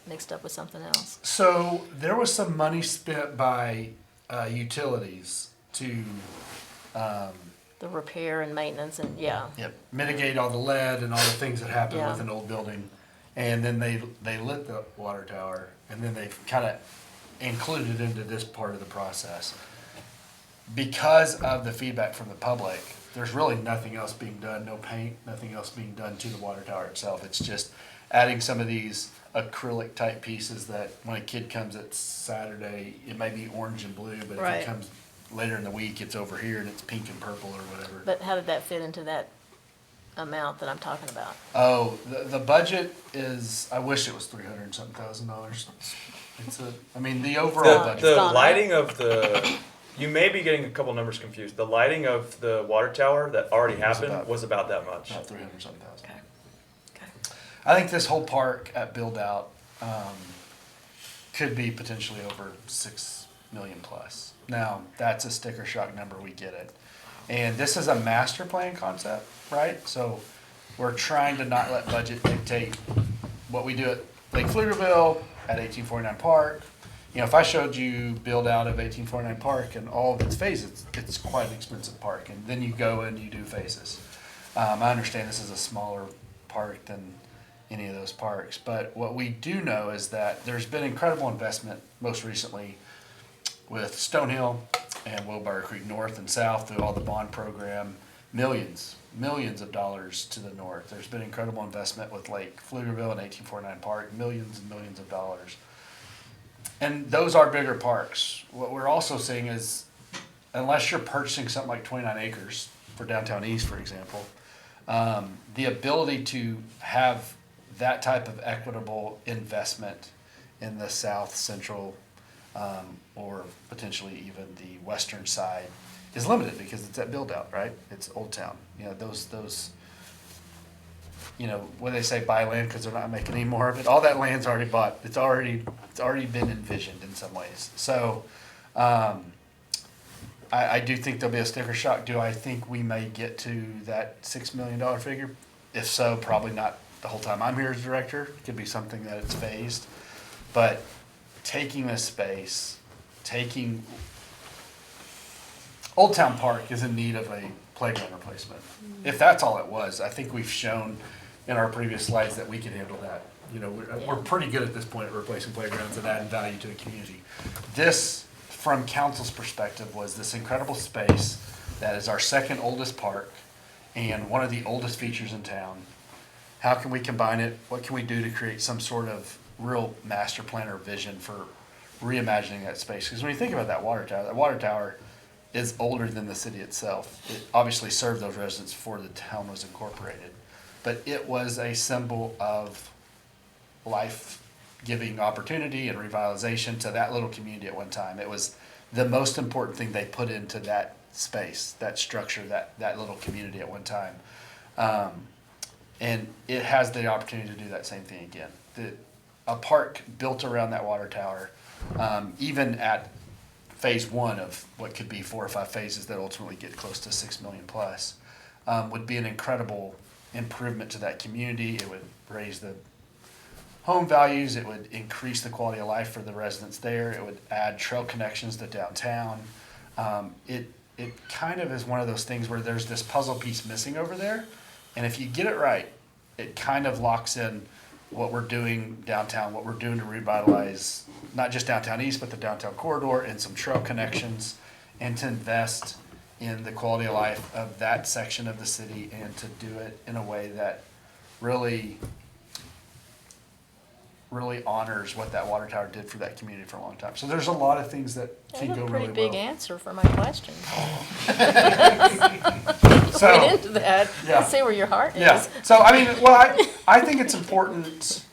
mixed up with something else? So there was some money spent by utilities to The repair and maintenance and, mitigate all the lead and all the things that happen Yeah. with an old building. And then they lit the water tower, and then they kind of included into this part of the process. because of the feedback from the public, there's really nothing else being done, no paint, nothing else being done to the water tower itself. It's just adding some of these acrylic type pieces that when a kid comes at Saturday, it may be orange and blue, but if Right. it comes later in the week, it's over here and it's pink and purple or whatever. But how did that fit into that amount that I'm talking about? Oh, the budget is, I wish it was $300 and something thousand. It's I mean, the overall budget. The gone up. lighting of the, you may be getting a couple numbers confused. The lighting of the water tower that already happened was about that much. About 300 something thousand. Okay. Okay. I think this whole park at build out could be potentially over 6 million plus. Now, that's a sticker shock number, we get it. And this is a master plan concept, right? So we're trying to not let budget dictate what we do at Lake Pflugerville, at 1849 Park. You know, if I showed you build out of 1849 Park and all of its phases, it's quite an expensive park. And then you go and you do phases. I understand this is a smaller park than any of those parks, but what we do know is that there's been incredible investment most recently with Stonehill and Wheelbarrow Creek North and South through all the bond program, millions of dollars to the north. There's been incredible investment with Lake Pflugerville and 1849 Park, millions and millions of dollars. And those are bigger parks. What we're also seeing is, unless you're purchasing something like 29 acres for downtown East, for example, the ability to have that type of equitable investment in the south, central, or potentially even the western side is limited because it's at build out, right? It's Old Town. You know, those, you know, when they say buy land because they're not making any more of it, all that land's already bought. It's already been envisioned in some ways. So, I do think there'll be a sticker shock. Do I think we may get to that $6 million figure? If so, probably not the whole time I'm here as director. It could be something that it's phased. But taking this space, Old Town Park is in need of a playground replacement. If that's all it was, I think we've shown in our previous slides that we can handle that. You know, we're pretty good at this point at replacing playgrounds and adding value to the community. This, from council's perspective, was this incredible space that is our second oldest park and one of the oldest features in town. How can we combine it? What can we do to create some sort of real master plan or vision for reimagining that space? Because when you think about that water tower is older than the city itself. It obviously served those residents before the town was incorporated, but it was a symbol of life-giving opportunity and revitalization to that little community at one time. It was the most important thing they put into that space, that structure, that little community at one time. And it has the opportunity to do that same thing again. A park built around that water tower, even at phase one of what could be 4 or 5 phases that ultimately get close to 6 million plus, would be an incredible improvement to that community. It would raise the home values. It would increase the quality of life for the residents there. It would add trail connections to downtown. It kind of is one of those things where there's this puzzle piece missing over there. And if you get it right, it kind of locks in what we're doing downtown, what we're doing to revitalize not just downtown East, but the downtown corridor and some trail connections, and to invest in the quality of life of that section of the city and to do it in a way that really honors what that water tower did for that community for a long time. So there's a lot of things that can That's go a really pretty well. big answer for my question. So- Read into that. Yeah. Let's see where your heart Yeah, is. so I mean, well, I think it's important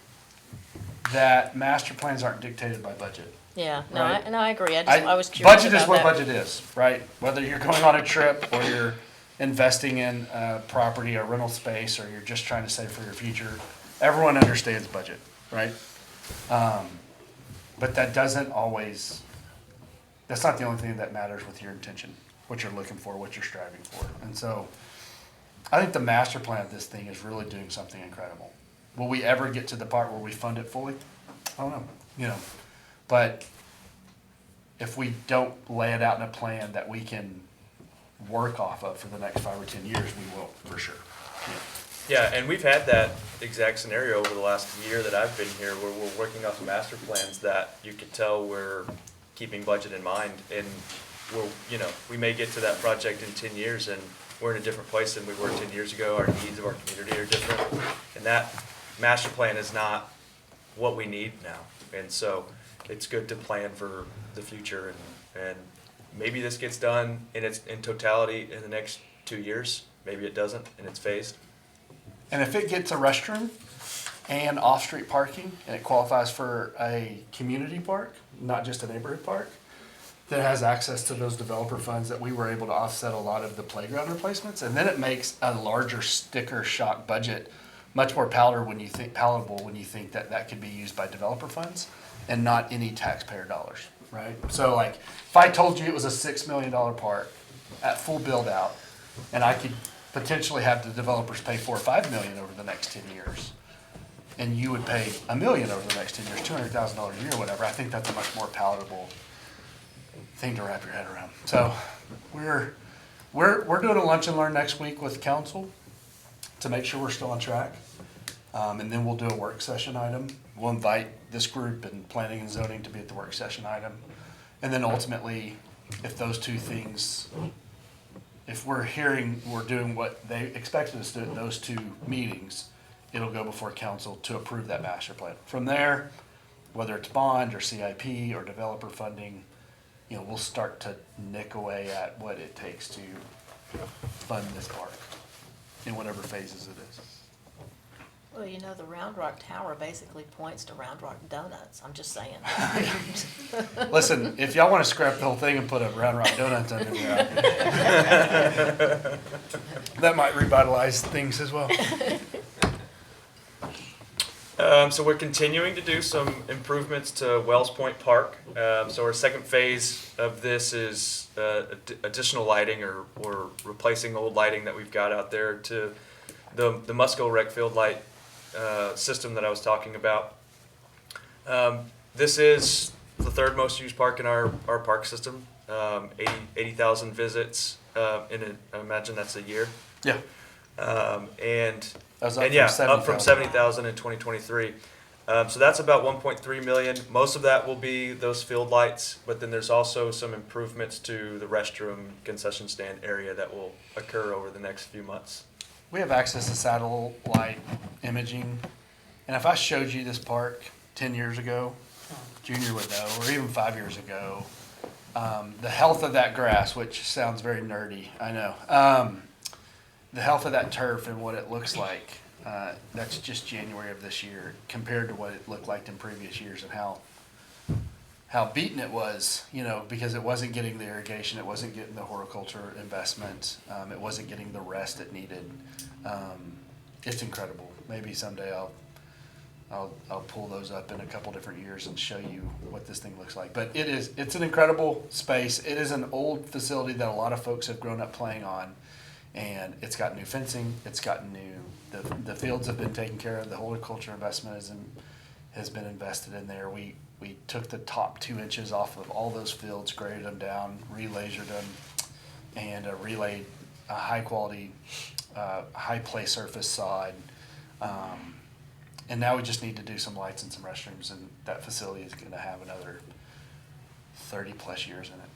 that master plans aren't dictated by budget. Yeah, no, Right. I agree. I was curious Budget is about what that. budget is, right? Whether you're going on a trip or you're investing in property or rental space or you're just trying to save for your future, everyone understands budget, right? But that doesn't always, that's not the only thing that matters with your intention, what you're looking for, what you're striving for. And so I think the master plan of this thing is really doing something incredible. Will we ever get to the part where we fund it fully? I don't know, you know. But if we don't lay it out in a plan that we can work off of for the next 5 or 10 years, we will, for sure. Yeah, and we've had that exact scenario over the last year that I've been here, where we're working off master plans that you could tell we're keeping budget in mind. And we may get to that project in 10 years and we're in a different place than we were 10 years ago. Our needs of our community are different. And that master plan is not what we need now. And so it's good to plan for the future, and maybe this gets done in totality in the next 2 years. Maybe it doesn't, and it's phased. And if it gets a restroom and off-street parking, and it qualifies for a community park, not just a neighborhood park, that has access to those developer funds that we were able to offset a lot of the playground replacements, and then it makes a larger sticker shock budget much more palatable when you think that that could be used by developer funds and not any taxpayer dollars, right? So like, if I told you it was a $6 million park at full build out, and I could potentially have the developers pay $4 or $5 million over the next 10 years, and you would pay $1 million over the next 10 years, $200,000 a year, whatever, I think that's a much more palatable thing to wrap your head around. So we're doing a lunch and learn next week with council to make sure we're still on track. And then we'll do a work session item. We'll invite this group and planning and zoning to be at the work session item. And then ultimately, if those two things, if we're doing what they expected us to do at those two meetings, it'll go before council to approve that master plan. From there, whether it's bond or CIP or developer funding, we'll start to nick away at what it takes to fund this park in whatever phases it is. Well, the Round Rock Tower basically points to Round Rock Donuts. I'm just saying. Listen, if y'all want to scrap the whole thing and put a Round Rock Donuts under there, that might revitalize things as well. So we're continuing to do some improvements to Wells Point Park. So our second phase of this is additional lighting or replacing old lighting that we've got out there to the Musco Rec Field light system that I was talking about. This is the third most used park in our park system. 80,000 visits, I imagine that's a year. Yeah. Up from 70,000 in 2023. So that's about 1.3 million. Most of that will be those field lights, but then there's also some improvements to the restroom concession stand area that will occur over the next few months. We have access to satellite imaging, and if I showed you this park 10 years ago, Junior would know, or even 5 years ago, the health of that grass, which sounds very nerdy, I know, the health of that turf and what it looks like, that's just January of this year compared to what it looked like in previous years, and how beaten it was, because it wasn't getting the irrigation, it wasn't getting the horticulture investment, it wasn't getting the rest it needed. It's incredible. Maybe someday I'll pull those up in a couple different years and show you what this thing looks like. But it's an incredible space. It is an old facility that a lot of folks have grown up playing on. And it's got new fencing, it's got the fields have been taken care of, the horticulture investment has been invested in there. We took the top 2 inches off of all those fields, graded them down, re-lasered them, and relayed a high quality, high play surface sod. And now we just need to do some lights and some restrooms, and that facility is gonna have another 30 plus years in it.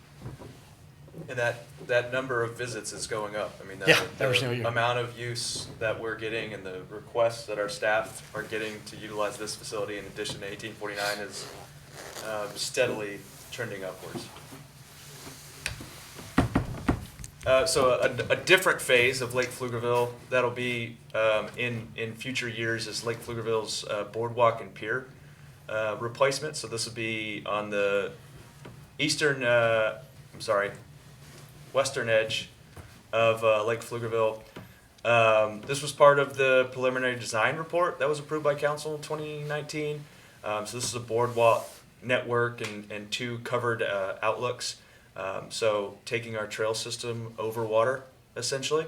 And that number of visits is going up. I mean, every single year. the amount of use that we're getting and the requests that our staff are getting to utilize this facility in addition to 1849 is steadily trending upwards. So a different phase of Lake Pflugerville that'll be in future years is Lake Pflugerville's boardwalk and pier replacement. So this will be on the western edge of Lake Pflugerville. This was part of the preliminary design report that was approved by council in 2019. So this is a boardwalk network and 2 covered outlooks. So taking our trail system over water, essentially.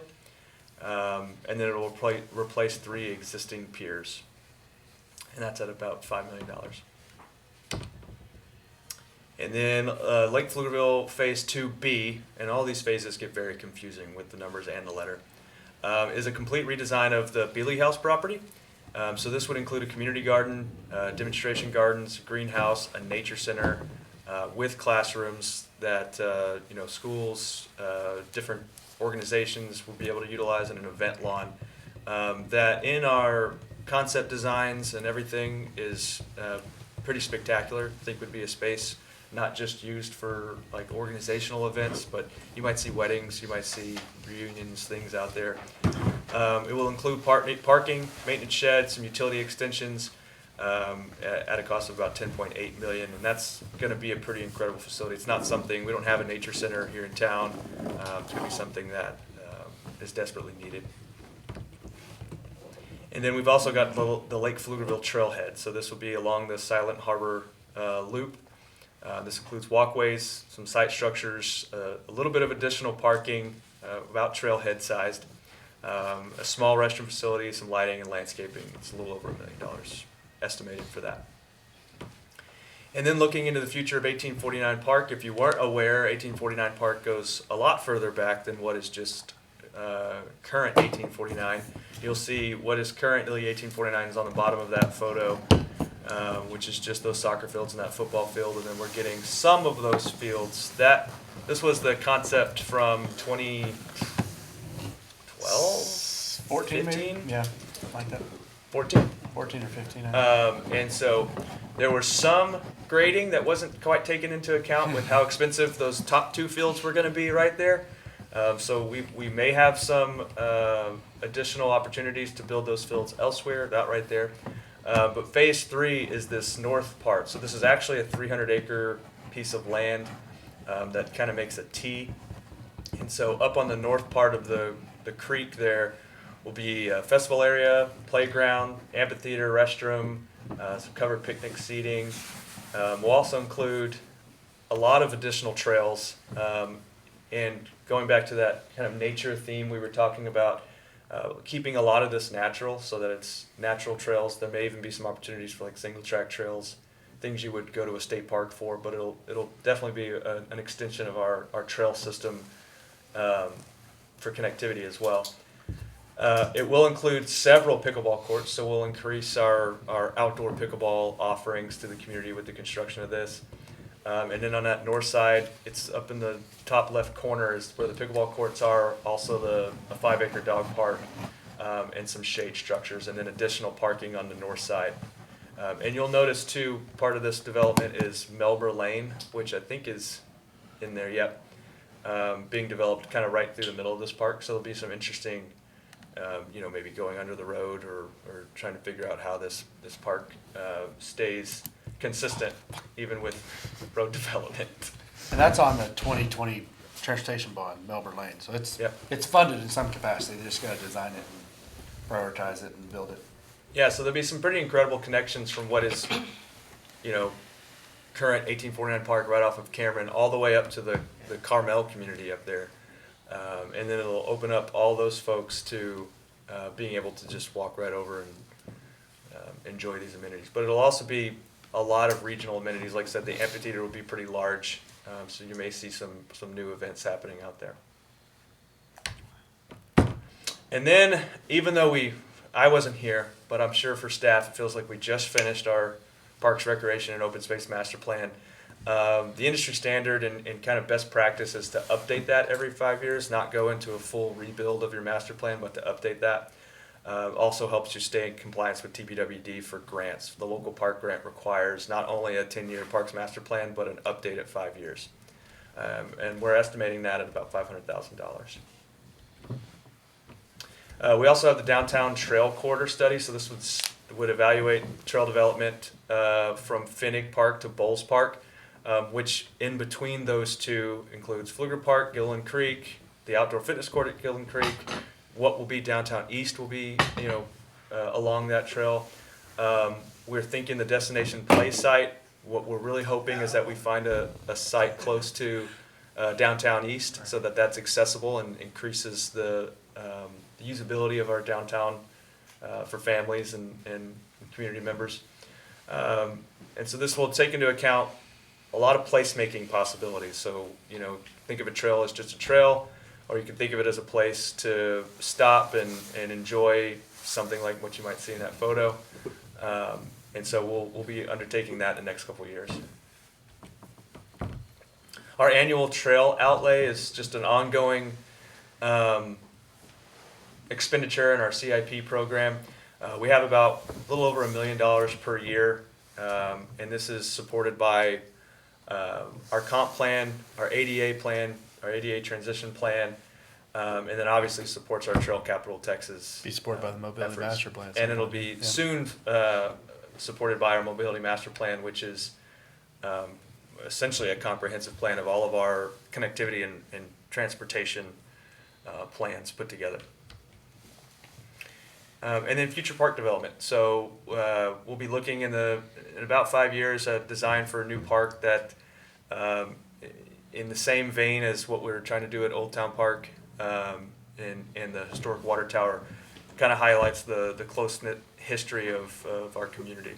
And then it will replace 3 existing piers. And that's at about $5 million. And then Lake Pflugerville Phase 2B, and all these phases get very confusing with the numbers and the letter, is a complete redesign of the Bealey House property. So this would include a community garden, demonstration gardens, greenhouse, a nature center, with classrooms that, schools, different organizations will be able to utilize in an event lawn. That in our concept designs and everything is pretty spectacular. I think would be a space not just used for like organizational events, but you might see weddings, you might see reunions, things out there. It will include parking, maintenance sheds, some utility extensions at a cost of about $10.8 million, and that's going to be a pretty incredible facility. It's not something, we don't have a nature center here in town. It's going to be something that is desperately needed. And then we've also got the Lake Pflugerville trailhead. So this will be along the Silent Harbor loop. This includes walkways, some site structures, a little bit of additional parking, about trailhead sized, a small restroom facility, some lighting and landscaping. It's a little over $1 million estimated for that. And then looking into the future of 1849 Park, if you weren't aware, 1849 Park goes a lot further back than what is just current 1849. You'll see what is currently 1849 is on the bottom of that photo, which is just those soccer fields and that football field, and then we're getting some of those fields. This was the concept from 2012, 14 maybe? 15? Yeah, something like that. 14. 14 or 15. I think. And so there was some grading that wasn't quite taken into account with how expensive those top two fields were going to be right there. So we may have some additional opportunities to build those fields elsewhere, not right there. But phase 3 is this north part. So this is actually a 300-acre piece of land that kind of makes a T. And so up on the north part of the creek there will be a festival area, playground, amphitheater, restroom, some covered picnic seating. We'll also include a lot of additional trails. And going back to that kind of nature theme we were talking about, keeping a lot of this natural so that it's natural trails. There may even be some opportunities for like single track trails, things you would go to a state park for, but it'll definitely be an extension of our trail system for connectivity as well. It will include several pickleball courts, so we'll increase our outdoor pickleball offerings to the community with the construction of this. And then on that north side, it's up in the top left corner is where the pickleball courts are, also a 5-acre dog park, and some shade structures, and then additional parking on the north side. And you'll notice too, part of this development is Melber Lane, which I think is in there, yep, being developed kind of right through the middle of this park. So there'll be some interesting, maybe going under the road or trying to figure out how this park stays consistent even with road development. And that's on the 2020 transportation bond, Melbourne Lane. So it's funded in some capacity. They just got to design it and prioritize it and build it. Yeah, so there'll be some pretty incredible connections from what is, current 1849 Park right off of Cameron all the way up to the Carmel community up there. And then it'll open up all those folks to being able to just walk right over and enjoy these amenities. But it'll also be a lot of regional amenities. Like I said, the amphitheater will be pretty large, so you may see some new events happening out there. And then, even though I wasn't here, but I'm sure for staff it feels like we just finished our Parks, Recreation, and Open Space Master Plan. The industry standard and kind of best practice is to update that every 5 years, not go into a full rebuild of your master plan, but to update that. Also helps you stay in compliance with TPWD for grants. The local park grant requires not only a 10-year Parks Master Plan, but an update at 5 years. And we're estimating that at about $500,000. We also have the Downtown Trail Corridor Study. So this would evaluate trail development from Finnig Park to Bowles Park, which in between those two includes Pfluger Park, Gillen Creek, the outdoor fitness court at Gillen Creek. What will be downtown east will be, along that trail. We're thinking the destination play site. What we're really hoping is that we find a site close to downtown east so that that's accessible and increases the usability of our downtown for families and community members. And so this will take into account a lot of placemaking possibilities. So, think of a trail as just a trail, or you can think of it as a place to stop and enjoy something like what you might see in that photo. And so we'll be undertaking that in the next couple of years. Our annual trail outlay is just an ongoing expenditure in our CIP program. We have about a little over $1 million per year, and this is supported by our comp plan, our ADA plan, our ADA transition plan, and then obviously supports our Trail Capital Texas. Be supported by the Mobility efforts. Master Plan. And it'll be Yeah. soon supported by our Mobility Master Plan, which is essentially a comprehensive plan of all of our connectivity and transportation plans put together. And then future park development. So we'll be looking in about 5 years at design for a new park that, in the same vein as what we're trying to do at Old Town Park and the historic water tower, kind of highlights the close-knit history of our community.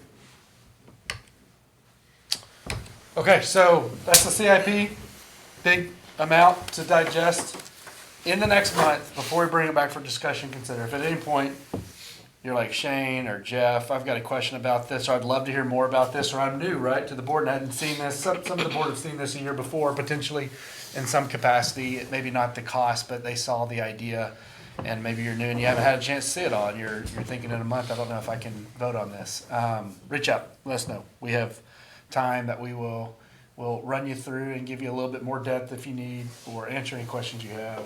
Okay, so that's the CIP, big amount to digest. In the next month, before we bring it back for discussion, consider if at any point you're like Shane or Jeff, I've got a question about this, or I'd love to hear more about this, or I'm new, right, to the board and I hadn't seen this. Some of the board have seen this a year before, potentially in some capacity, maybe not the cost, but they saw the idea, and maybe you're new and you haven't had a chance to see it all, and you're thinking in a month, I don't know if I can vote on this. Reach out, let us know. We have time that we'll run you through and give you a little bit more depth if you need, or answer any questions you have,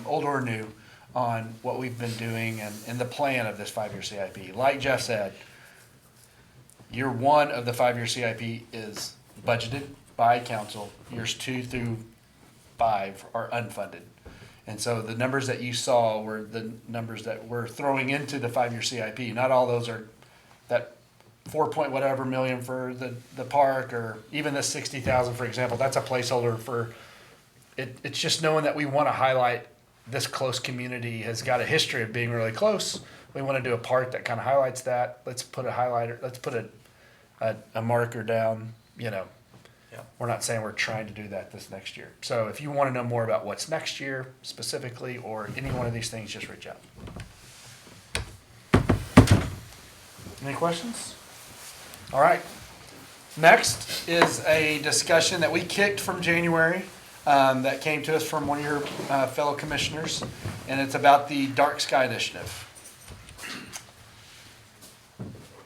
old or new, on what we've been doing and the plan of this 5-year CIP. Like Jeff said, year 1 of the 5-year CIP is budgeted by council. Years 2 through 5 are unfunded. And so the numbers that you saw were the numbers that we're throwing into the 5-year CIP. Not all those are that 4 point whatever million for the park, or even the 60,000, for example. That's a placeholder for it. It's just knowing that we want to highlight this close community has got a history of being really close. We want to do a park that kind of highlights that. Let's put a highlighter, let's put a marker down, Yeah. We're not saying we're trying to do that this next year. So if you want to know more about what's next year specifically, or any one of these things, just reach out. Any questions? All right. Next is a discussion that we kicked from January. That came to us from one of your fellow commissioners, and it's about the Dark Sky Initiative.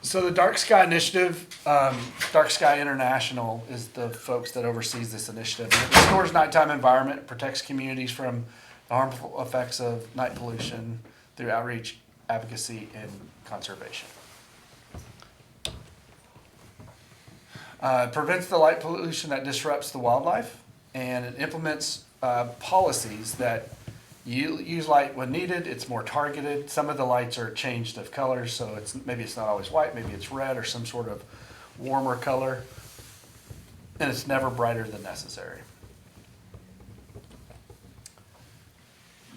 So the Dark Sky Initiative, Dark Sky International is the folks that oversees this initiative. And it restores nighttime environment, protects communities from the harmful effects of night pollution through outreach, advocacy, and conservation. It prevents the light pollution that disrupts the wildlife, and it implements policies that use light when needed. It's more targeted. Some of the lights are changed of colors, so maybe it's not always white, maybe it's red or some sort of warmer color, and it's never brighter than necessary.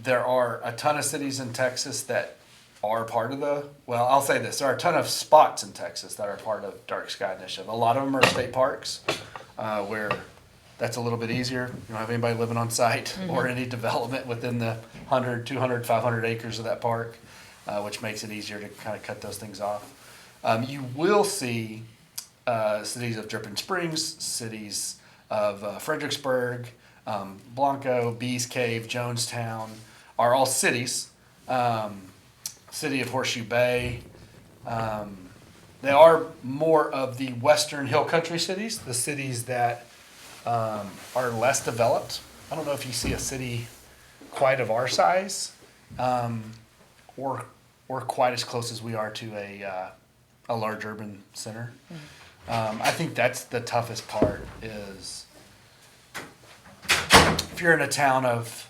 There are a ton of cities in Texas that are part of I'll say this, there are a ton of spots in Texas that are part of Dark Sky Initiative. A lot of them are state parks, where that's a little bit easier. You don't have anybody living on site or any development within the 100, 200, 500 acres of that park, which makes it easier to kind of cut those things off. You will see cities of Dripping Springs, cities of Fredericksburg, Blanco, Bees Cave, Jonestown are all cities. City of Horseshoe Bay. They are more of the western hill country cities, the cities that are less developed. I don't know if you see a city quite of our size, or quite as close as we are to a large urban center. I think that's the toughest part is if you're in a town of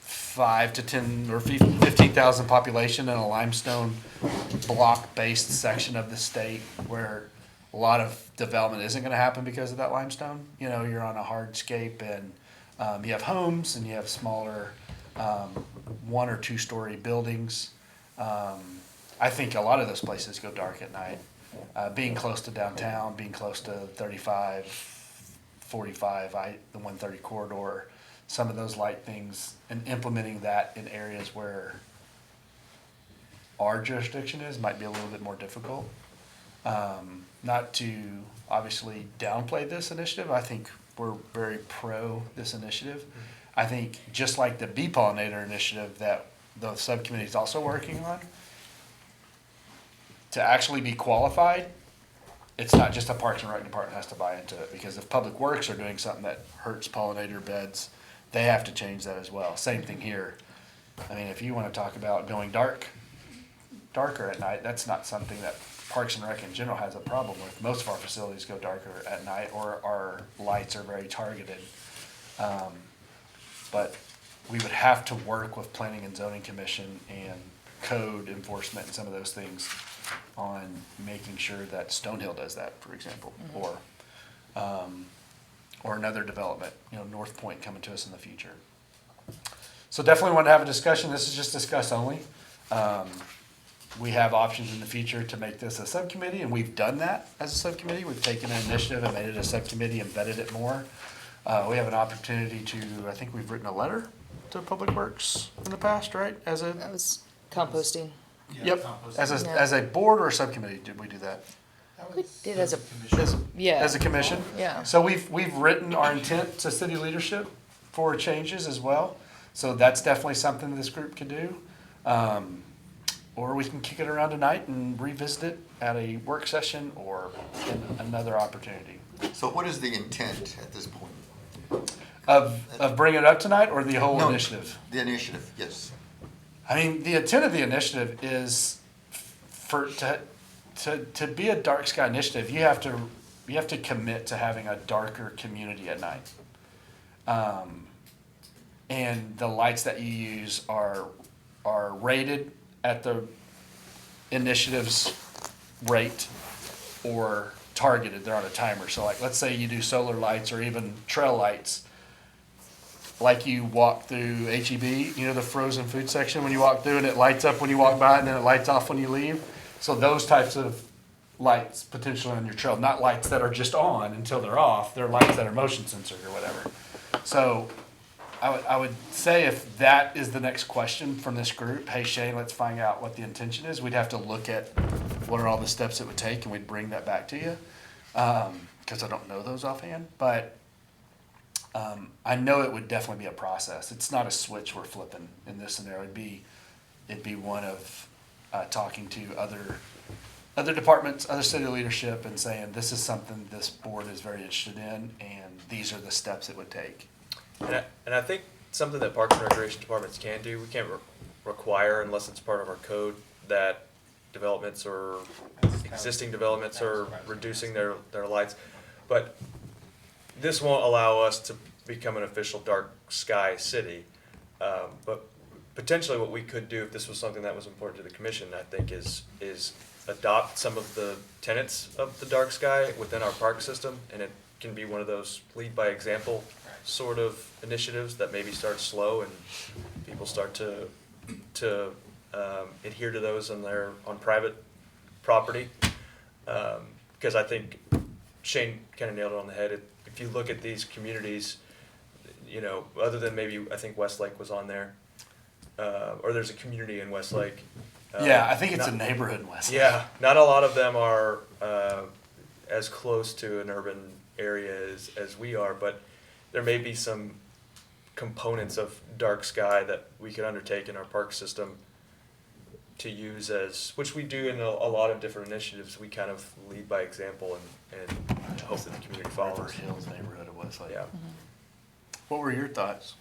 5 to 10 or 15,000 population in a limestone block-based section of the state where a lot of development isn't going to happen because of that limestone. You're on a hardscape, and you have homes and you have smaller 1 or 2 story buildings. I think a lot of those places go dark at night. Being close to downtown, being close to 35, 45, the 130 corridor, some of those light things, and implementing that in areas where our jurisdiction might be a little bit more difficult. Not to obviously downplay this initiative. I think we're very pro this initiative. I think just like the bee pollinator initiative that the subcommittee is also working on, to actually be qualified, it's not just a Parks and Rec department has to buy into it, because if Public Works are doing something that hurts pollinator beds, they have to change that as well. Same thing here. I mean, if you wanna talk about going darker at night, that's not something that Parks and Rec in general has a problem with. Most of our facilities go darker at night, or our lights are very targeted. But we would have to work with Planning and Zoning Commission and code enforcement and some of those things on making sure that Stonehill does that, for example, or another development, North Point coming to us in the future. So definitely want to have a discussion. This is just discuss only. We have options in the future to make this a subcommittee, and we've done that as a subcommittee. We've taken an initiative and made it a subcommittee and vetted it more. We have an opportunity to, I think we've written a letter to Public Works in the past, right? That was composting. Yep, as a board or a subcommittee, did we do that? We did as a, As as a commission? yeah. So we've written our intent to city leadership for changes as well. So that's definitely something this group could do. Or we can kick it around tonight and revisit it at a work session or in another opportunity. So what is the intent at this point? Of bringing it up tonight or the whole No. initiative? The initiative, yes. I mean, the intent of the initiative is to be a dark sky initiative, you have to commit to having a darker community at night. And the lights that you use are rated at the initiative's rate or targeted, they're on a timer. So like, let's say you do solar lights or even trail lights, like you walk through HEB, the frozen food section, when you walk through and it lights up when you walk by and then it lights off when you leave. So those types of lights potentially on your trail, not lights that are just on until they're off, they're lights that are motion censored or whatever. So I would say if that is the next question from this group, hey Shane, let's find out what the intention is. We'd have to look at what are all the steps it would take, and we'd bring that back to you. Because I don't know those offhand, but I know it would definitely be a process. It's not a switch we're flipping in this scenario. It'd be one of talking to other departments, other city leadership, and saying this is something this board is very interested in, and these are the steps it would take. And I think something that Parks and Recreation departments can do, we can't require unless it's part of our code that developments or existing developments are reducing their lights. But this won't allow us to become an official dark sky city. But potentially what we could do, if this was something that was important to the commission, I think is adopt some of the tenets of the dark sky within our park system, and it can be one of those lead by example sort of initiatives that maybe start slow and people start to adhere to those on private property. Because I think Shane kind of nailed it on the head. If you look at these communities, other than maybe I think Westlake was on there, or there's a community in Westlake. Yeah, I think it's a neighborhood in Westlake. Yeah, not a lot of them are as close to an urban area as we are, but there may be some components of dark sky that we could undertake in our park system to use which we do in a lot of different initiatives. We kind of lead by example and hope that the community River follows. Hills neighborhood of Westlake. Yeah. What were your thoughts?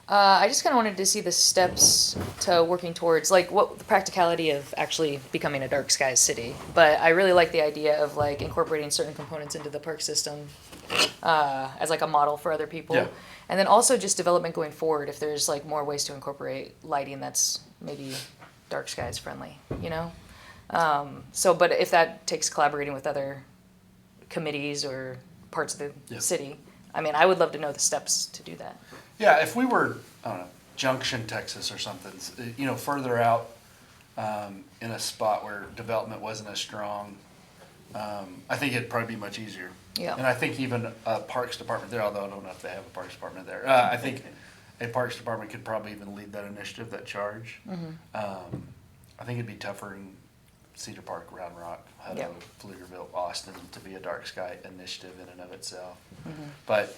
I just kind of wanted to see the steps to working towards, what the practicality of actually becoming a dark skies city. But I really like the idea of incorporating certain components into the park system as a model for other people. Yeah. And then also just development going forward, if there's more ways to incorporate lighting that's maybe dark skies friendly, but if that takes collaborating with other committees or parts of the Yeah. city, I would love to know the steps to do that. Yeah, if we were, I don't know, Junction, Texas or something, further out in a spot where development wasn't as strong, I think it'd probably be much easier. Yeah. And I think even a Parks Department there, although I don't know if they have a Parks Department there, I think a Parks Department could probably even lead that initiative, that charge. I think it'd be tougher in Cedar Park, Round Rock, Hutto, Yeah. Pflugerville, Austin to be a dark sky initiative in and of itself. Mm-hmm. But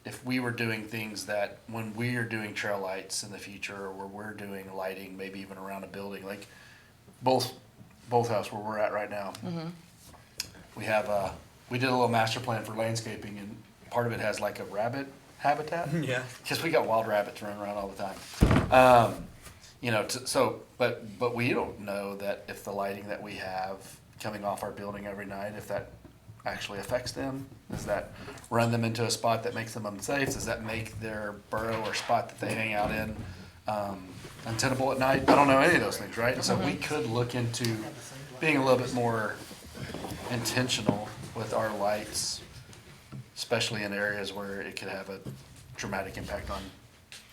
if we were doing things that, when we are doing trail lights in the future, or where we're doing lighting, maybe even around a building, like both houses where we're at right now, we have we did a little master plan for landscaping, and part of it has like a rabbit habitat. Yeah. Because we got wild rabbits running around all the time. But we don't know that if the lighting that we have coming off our building every night, if that actually affects them. Does that run them into a spot that makes them unsafe? Does that make their burrow or spot that they hang out in untenable at night? I don't know any of those things, right? So we could look into being a little bit more intentional with our lights, especially in areas where it could have a dramatic impact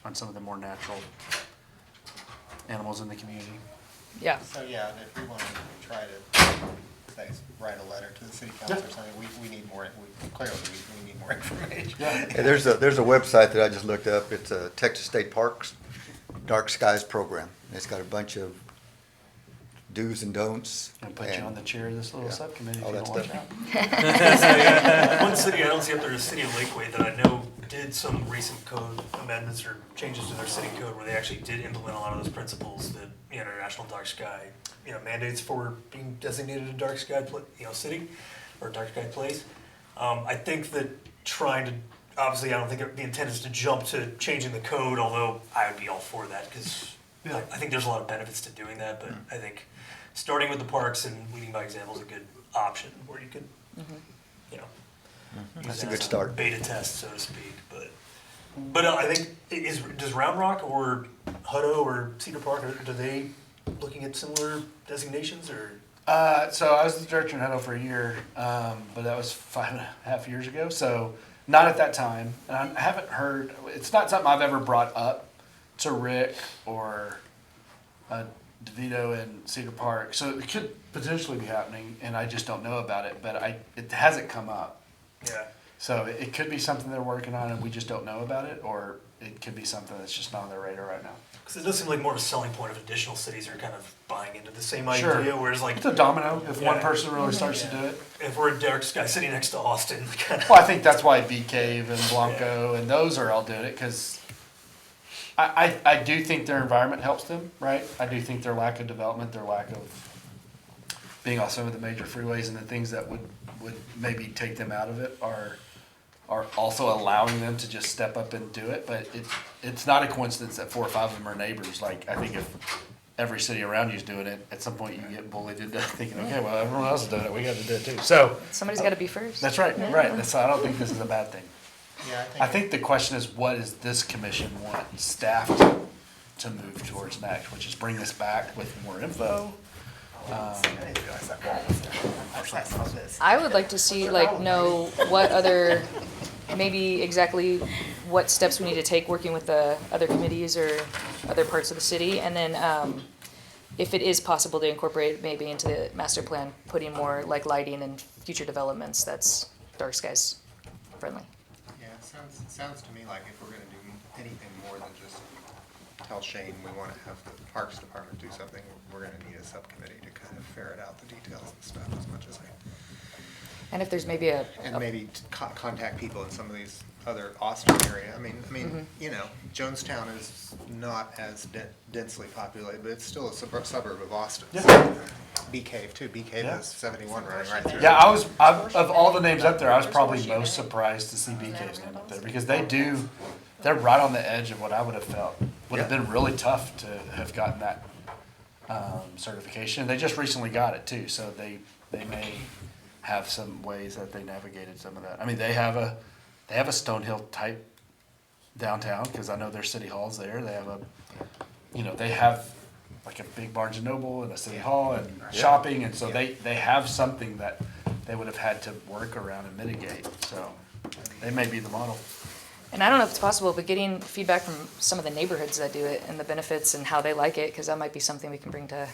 on some of the more natural animals in the community. Yeah. So, yeah, if we want to try to, say, write a letter to the city council or something, we need more, clearly, we need more information. Yeah. Yeah, there's a website that I just looked up. It's a Texas State Parks Dark Skies Program. It's got a bunch of do's and don'ts. And put you on the chair of this little Yeah, subcommittee if all you that don't watch stuff. out. One city I don't see up there is the city of Lakeway that I know did some recent code amendments or changes to their city code where they actually did implement a lot of those principles that the International Dark Sky, mandates for being designated a dark sky, city or dark sky place. I think that trying to, obviously, I don't think the intent is to jump to changing the code, although I would be all for that because I think there's a lot of benefits to doing that. But I think starting with the parks and leading by example is a good option where you could, That's use a it good as start. beta test, so to speak. But I think does Round Rock or Hutto or Cedar Park are they looking at similar designations or? So I was the director in Hutto for a year, but that was 5.5 years ago. So not at that time, and I haven't heard. It's not something I've ever brought up to Rick or DeVito in Cedar Park. So it could potentially be happening, and I just don't know about it. But it hasn't come up. Yeah. So it could be something they're working on, and we just don't know about it, or it could be something that's just not on their radar right now. Because it does seem like more of a selling point if additional cities are kind of buying into the same Sure. idea, whereas like It's a domino if one Yeah. person really starts to do it. if we're a dark sky city next to Austin, kind of. Well, I think that's why Bee Cave and Blanco and those are all doing it, because I do think their environment helps them, right? I do think their lack of development, their lack of being on some of the major freeways and the things that would maybe take them out of it are also allowing them to just step up and do it. But it's not a coincidence that 4 or 5 of them are neighbors. Like, I think if every city around you is doing it, at some point you get bullied into thinking, okay, well, everyone else is doing it, we got to do it too. So Somebody's got to be first. that's right, right. So I don't think this is a bad thing. Yeah, I think the question is, what does this commission want staff to move towards next, which is bring this back with more info. I would like to see, know what other, maybe exactly what steps we need to take working with the other committees or other parts of the city. And then, if it is possible to incorporate maybe into the master plan, putting more like lighting and future developments that's dark skies friendly. Yeah, it sounds to me like if we're gonna do anything more than just tell Shane we wanna have the Parks Department do something, we're gonna need a subcommittee to kind of ferret out the details and stuff as much as And if there's maybe and maybe contact people in some of these other Austin area. I mean, Jonestown is not as densely populated, but it's still a suburb of Austin. Yeah. Bee Cave too. Bee Cave Yeah. is 71 running right through. Yeah, of all the names up there, I was probably most surprised to see Bee Cave's name up there, because they're right on the edge of what I would have felt would have been really tough to have gotten that certification. They just recently got it too, so they may have some ways that they navigated some of that. I mean, they have a Stonehill type downtown, because I know their city hall's there. They have they have like a big Barnes and Noble and a city hall and shopping, and so they have something that they would have had to work around and mitigate. So they may be the model. And I don't know if it's possible, but getting feedback from some of the neighborhoods that do it and the benefits and how they like it, because that might be something we can bring to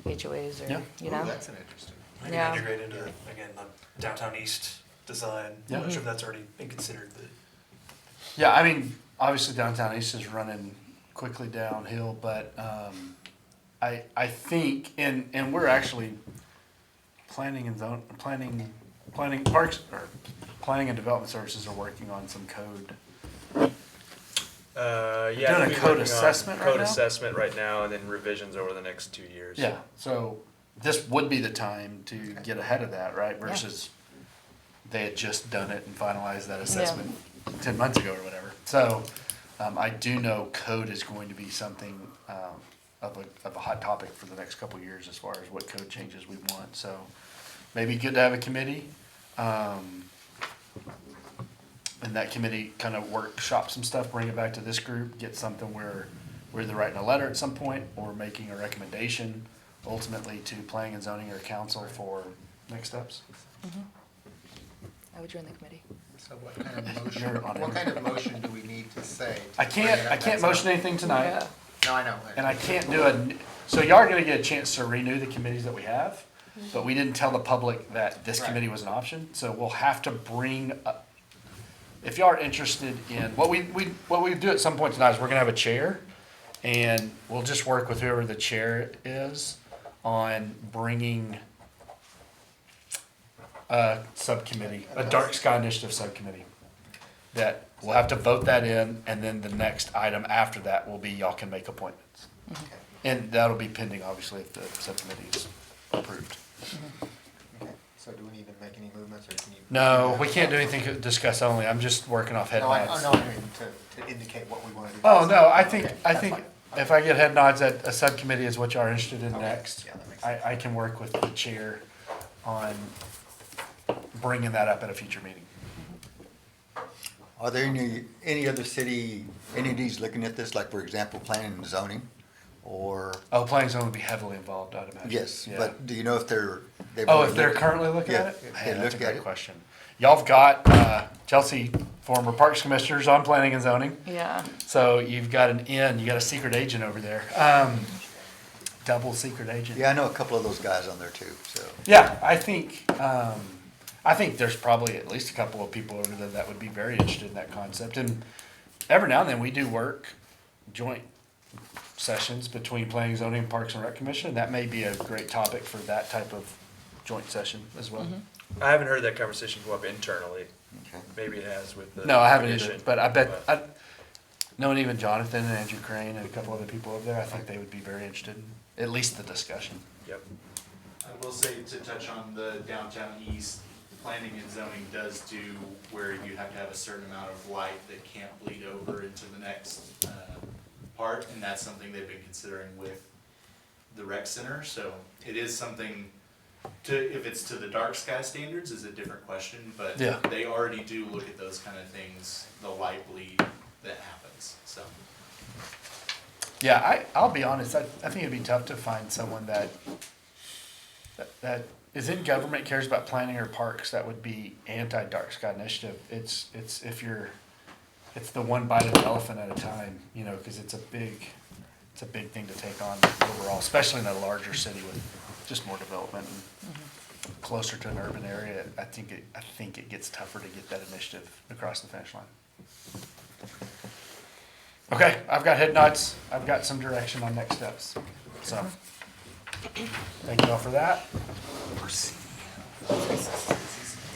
HOAs or, Yeah. Ooh, that's an interesting. Maybe Yeah. integrate into, again, the downtown east design. Yeah. I'm not sure if that's already been considered, but. Yeah, I mean, obviously downtown east is running quickly downhill, but I think, and we're actually planning and development services are working on some code. Yeah, Doing a we're code working on assessment right Code now? assessment right now, and then revisions over the next 2 years. Yeah, so this would be the time to get ahead of that, right? Versus they had just done it and finalized that assessment 10 months ago or whatever. So I do know code is going to be something of a hot topic for the next couple of years as far as what code changes we want. So maybe good to have a committee. And that committee kind of workshop some stuff, bring it back to this group, get something where we're either writing a letter at some point or making a recommendation ultimately to planning and zoning or council for next steps. I would join the committee. So what kind of motion, You're on it. what kind of motion do we need to say? I can't motion anything tonight, Yeah. No, I know. and I can't do so y'all are gonna get a chance to renew the committees that we have, but we didn't tell the public that this Right. committee was an option, so we'll have to bring up, if y'all are interested in, what we do at some point tonight is we're gonna have a chair, and we'll just work with whoever the chair is on bringing a subcommittee, a dark sky initiative subcommittee. That we'll have to vote that in, and then the next item after that will be y'all can make appointments. And that'll be pending, obviously, if the subcommittee is approved. Okay, so do we need to make any movements, or can you? No, we can't do anything discuss only, I'm just working off head No, I nods. know, I mean, to indicate what we want to do. Oh, no, I think, Okay, I that's think fine. if I get head nods that a subcommittee is what y'all are interested in Okay, next, yeah, that makes sense. I can work with the chair on bringing that up at a future meeting. Are there any other city entities looking at this, like for example, planning and zoning? Or, Oh, planning zone would be heavily involved, I'd imagine. yes, Yeah. but do you know if they've Oh, already if they're looked- currently looking Yeah, at it? if Man, they that's a look at great it. question. Y'all have got, Chelsea, former Parks Commissioners on planning and zoning. Yeah. So you've got you got a secret agent over there. Double secret agent. Yeah, I know a couple of those guys on there too, so. Yeah, I think there's probably at least a couple of people over there that would be very interested in that concept. And every now and then we do work joint sessions between planning, zoning, and Parks and Rec Commission. That may be a great topic for that type of joint session as well. I haven't heard that conversation go up internally. Okay. Maybe it has with the No, I haven't either, commission, but I bet, knowing even Jonathan and Andrew Crane and a couple other people over there, I think they would be very interested in at least the discussion. Yep. I will say, to touch on the downtown east, planning and zoning does do where you have to have a certain amount of light that can't bleed over into the next part, and that's something they've been considering with the rec center, so it is something if it's to the dark sky standards is a different question, but Yeah. they already do look at those kind of things, the light bleed that happens, so. Yeah, I'll be honest, I think it'd be tough to find someone that is in government, cares about planning or parks, that would be anti-dark sky initiative. It's the one bite of the elephant at a time, you know, cause it's a big thing to take on overall, especially in a larger city with just more development and closer to an urban area. I think it gets tougher to get that initiative across the finish line. Okay, I've got head nods. I've got some direction on next steps. So, thank you all for that.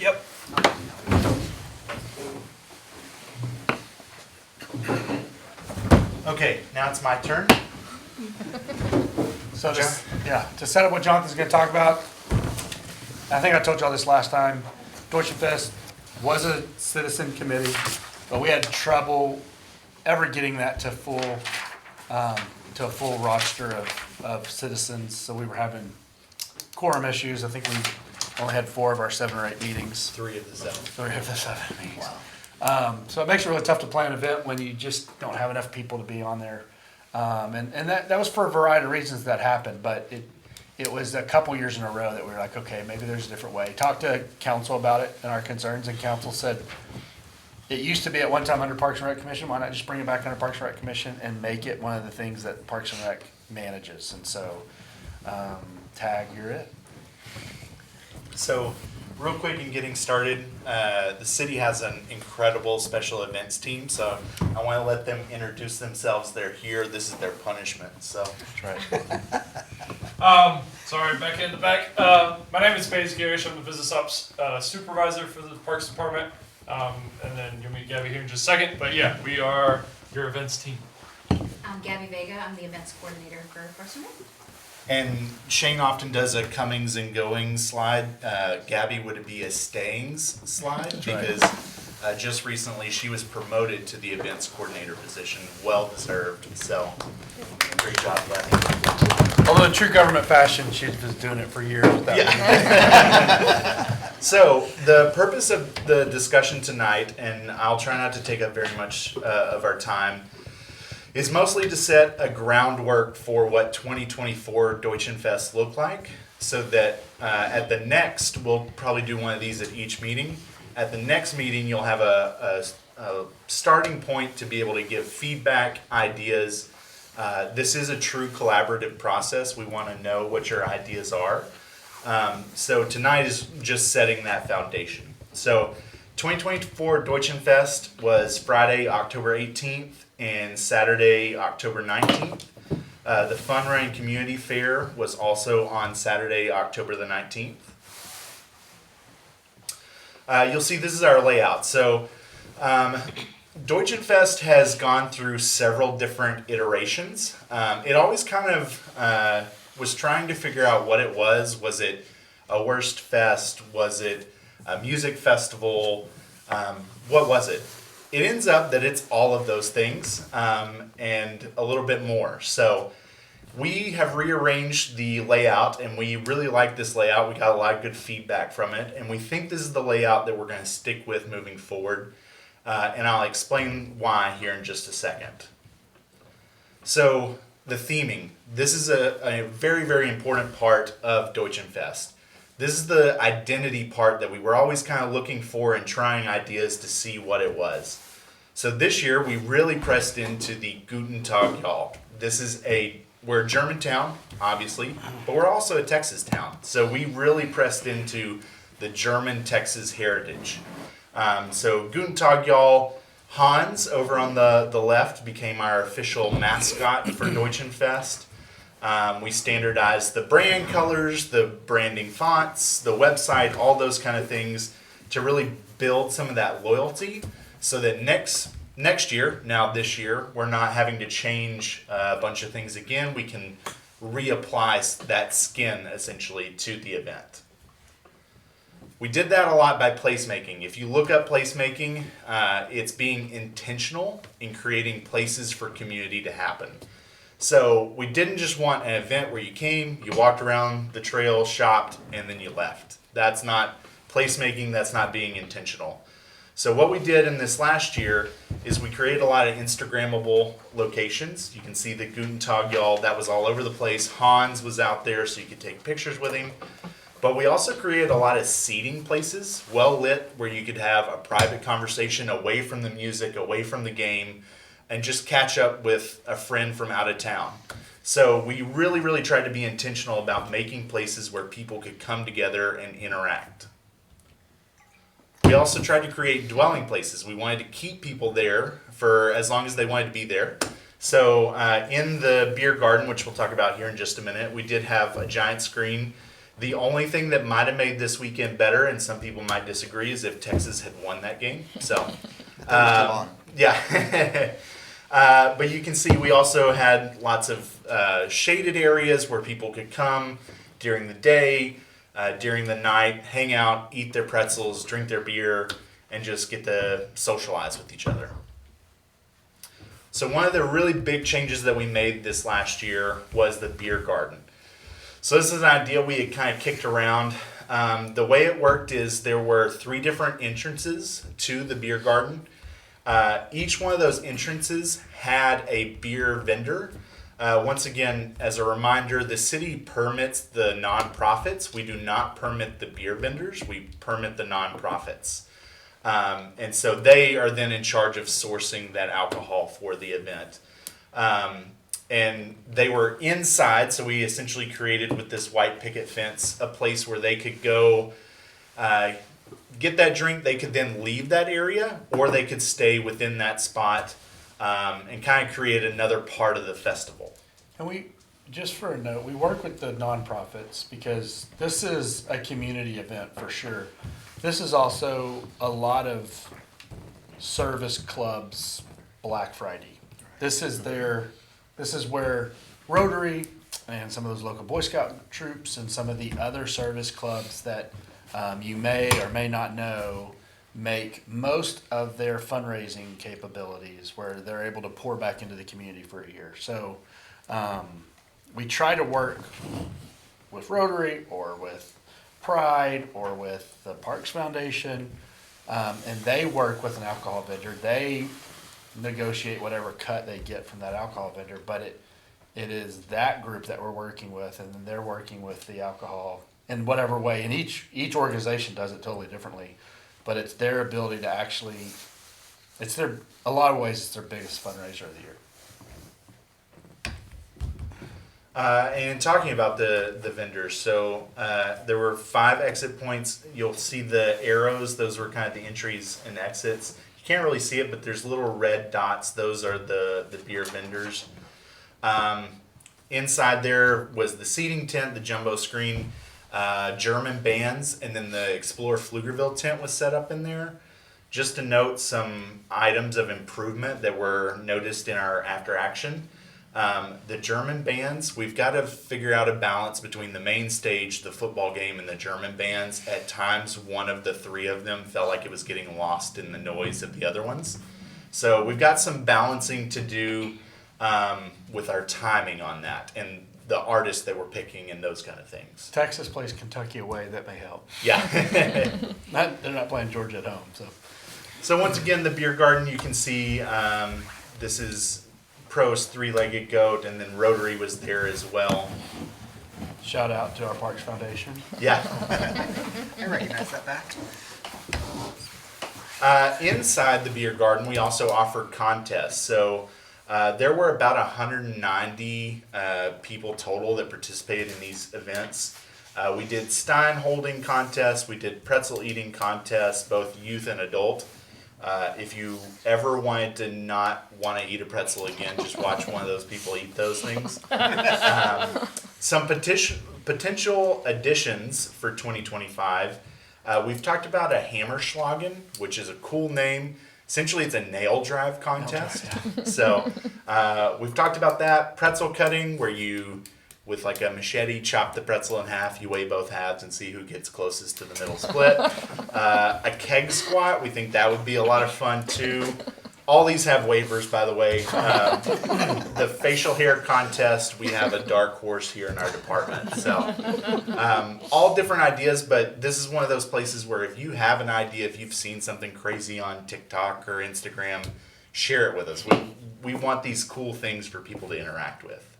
Yep. Okay, now it's my turn. So, to set up what Jonathan's gonna talk about, I think I told y'all this last time, Deutschen Pfest was a citizen committee, but we had trouble ever getting that to a full roster of citizens, so we were having quorum issues. I think we only had 4 of our 7 or 8 meetings. 3 of the 7. 3 of the 7 meetings. So it makes it really tough to plan an event when you just don't have enough people to be on there. And that was for a variety of reasons that happened, but it was a couple years in a row that we were like, okay, maybe there's a different way. Talked to council about it and our concerns, and council said, it used to be at one time under Parks and Rec Commission, why not just bring it back under Parks and Rec Commission and make it one of the things that Parks and Rec manages? And so, Tag, you're it. So, real quick in getting started, the city has an incredible special events team, so I want to let them introduce themselves. They're here. This is their punishment. So That's right. Sorry, back in the back. My name is Paige Garish. I'm the business ops supervisor for the Parks Department. And then you'll meet Gabby here in just a second. But yeah, we are your events team. I'm Gabby Vega. I'm the events coordinator for Parks and Rec. And Shane often does a comings and goings slide. Gabby would be a stayings slide because just recently she was promoted to the events coordinator position. Well deserved. So great job, buddy. Although in true government fashion, she was doing it for years without. So the purpose of the discussion tonight, and I'll try not to take up very much of our time, is mostly to set a groundwork for what 2024 Deutschen Fest look like, so that at the next, we'll probably do one of these at each meeting. At the next meeting, you'll have a starting point to be able to give feedback, ideas. This is a true collaborative process. We want to know what your ideas are. So tonight is just setting that foundation. So 2024 Deutschen Fest was Friday, October 18th and Saturday, October 19th. The Fun Run Community Fair was also on Saturday, October the 19th. You'll see this is our layout. So Deutschen Fest has gone through several different iterations. It always kind of was trying to figure out what it was. Was it a worst fest? Was it a music festival? What was it? It ends up that it's all of those things and a little bit more. So we have rearranged the layout, and we really like this layout. We got a lot of good feedback from it, and we think this is the layout that we're going to stick with moving forward. And I'll explain why here in just a second. So the theming. This is a very, very important part of Deutschen Fest. This is the identity part that we were always kind of looking for and trying ideas to see what it was. So this year we really pressed into the Guten Tag, y'all. We're a German town, obviously, but we're also a Texas town. So we really pressed into the German Texas heritage. So Guten Tag, y'all. Hans over on the left became our official mascot for Deutschen Fest. We standardized the brand colors, the branding fonts, the website, all those kind of things to really build some of that loyalty so that next year, now this year, we're not having to change a bunch of things again. We can reapply that skin essentially to the event. We did that a lot by placemaking. If you look up placemaking, it's being intentional in creating places for community to happen. So we didn't just want an event where you came, you walked around the trail, shopped, and then you left. That's not placemaking, that's not being intentional. So what we did in this last year is we created a lot of Instagrammable locations. You can see the Guten Tag, y'all, that was all over the place. Hans was out there so you could take pictures with him. But we also created a lot of seating places, well lit, where you could have a private conversation away from the music, away from the game, and just catch up with a friend from out of town. So we really, really tried to be intentional about making places where people could come together and interact. We also tried to create dwelling places. We wanted to keep people there for as long as they wanted to be there. So in the beer garden, which we'll talk about here in just a minute, we did have a giant screen. The only thing that might have made this weekend better, and some people might disagree, is if Texas had won that game. So, yeah. But you can see we also had lots of shaded areas where people could come during the day, during the night, hang out, eat their pretzels, drink their beer, and just get to socialize with each other. So one of the really big changes that we made this last year was the beer garden. So this is an idea we had kind of kicked around. The way it worked is there were 3 different entrances to the beer garden. Each one of those entrances had a beer vendor. Once again, as a reminder, the city permits the nonprofits. We do not permit the beer vendors. We permit the nonprofits. And so they are then in charge of sourcing that alcohol for the event. And they were inside, so we essentially created with this white picket fence a place where they could go get that drink, they could then leave that area, or they could stay within that spot and kind of create another part of the festival. And we, just for a note, we work with the nonprofits because this is a community event for sure. This is also a lot of service clubs Black Friday. This is where Rotary and some of those local Boy Scout troops and some of the other service clubs that you may or may not know make most of their fundraising capabilities, where they're able to pour back into the community for a year. So we try to work with Rotary or with Pride or with the Parks Foundation, and they work with an alcohol vendor. They negotiate whatever cut they get from that alcohol vendor, but it is that group that we're working with, and then they're working with the alcohol in whatever way. And each organization does it totally differently, but it's their ability to actually, a lot of ways it's their biggest fundraiser of the year. And talking about the vendors, so there were 5 exit points. You'll see the arrows; those were kind of the entries and exits. You can't really see it, but there's little red dots. Those are the beer vendors. Inside there was the seating tent, the jumbo screen, German bands, and then the Explore Pflugerville tent was set up in there. Just to note some items of improvement that were noticed in our after action. The German bands, we've got to figure out a balance between the main stage, the football game, and the German bands. At times, one of the 3 of them felt like it was getting lost in the noise of the other ones. So we've got some balancing to do with our timing on that and the artists that we're picking and those kind of things. Texas plays Kentucky away, that may help. Yeah. They're not playing Georgia at home, so. So once again, the beer garden, you can see this is Pro's 3-legged goat, and then Rotary was there as well. Shout out to our Parks Foundation. Yeah. I recognize that back. Inside the beer garden, we also offered contests. So there were about 190 people total that participated in these events. We did Stein holding contests. We did pretzel eating contests, both youth and adult. If you ever wanted to not want to eat a pretzel again, just watch one of those people eat those things. Some potential additions for 2025. We've talked about a Hammerschlagen, which is a cool name. Essentially, it's a nail drive contest. So we've talked about that. Pretzel cutting, where you, with like a machete, chop the pretzel in half. You weigh both halves and see who gets closest to the middle split. A keg squat, we think that would be a lot of fun too. All these have waivers, by the way. The facial hair contest, we have a dark horse here in our department. So all different ideas, but this is one of those places where if you have an idea, if you've seen something crazy on TikTok or Instagram, share it with us. We want these cool things for people to interact with.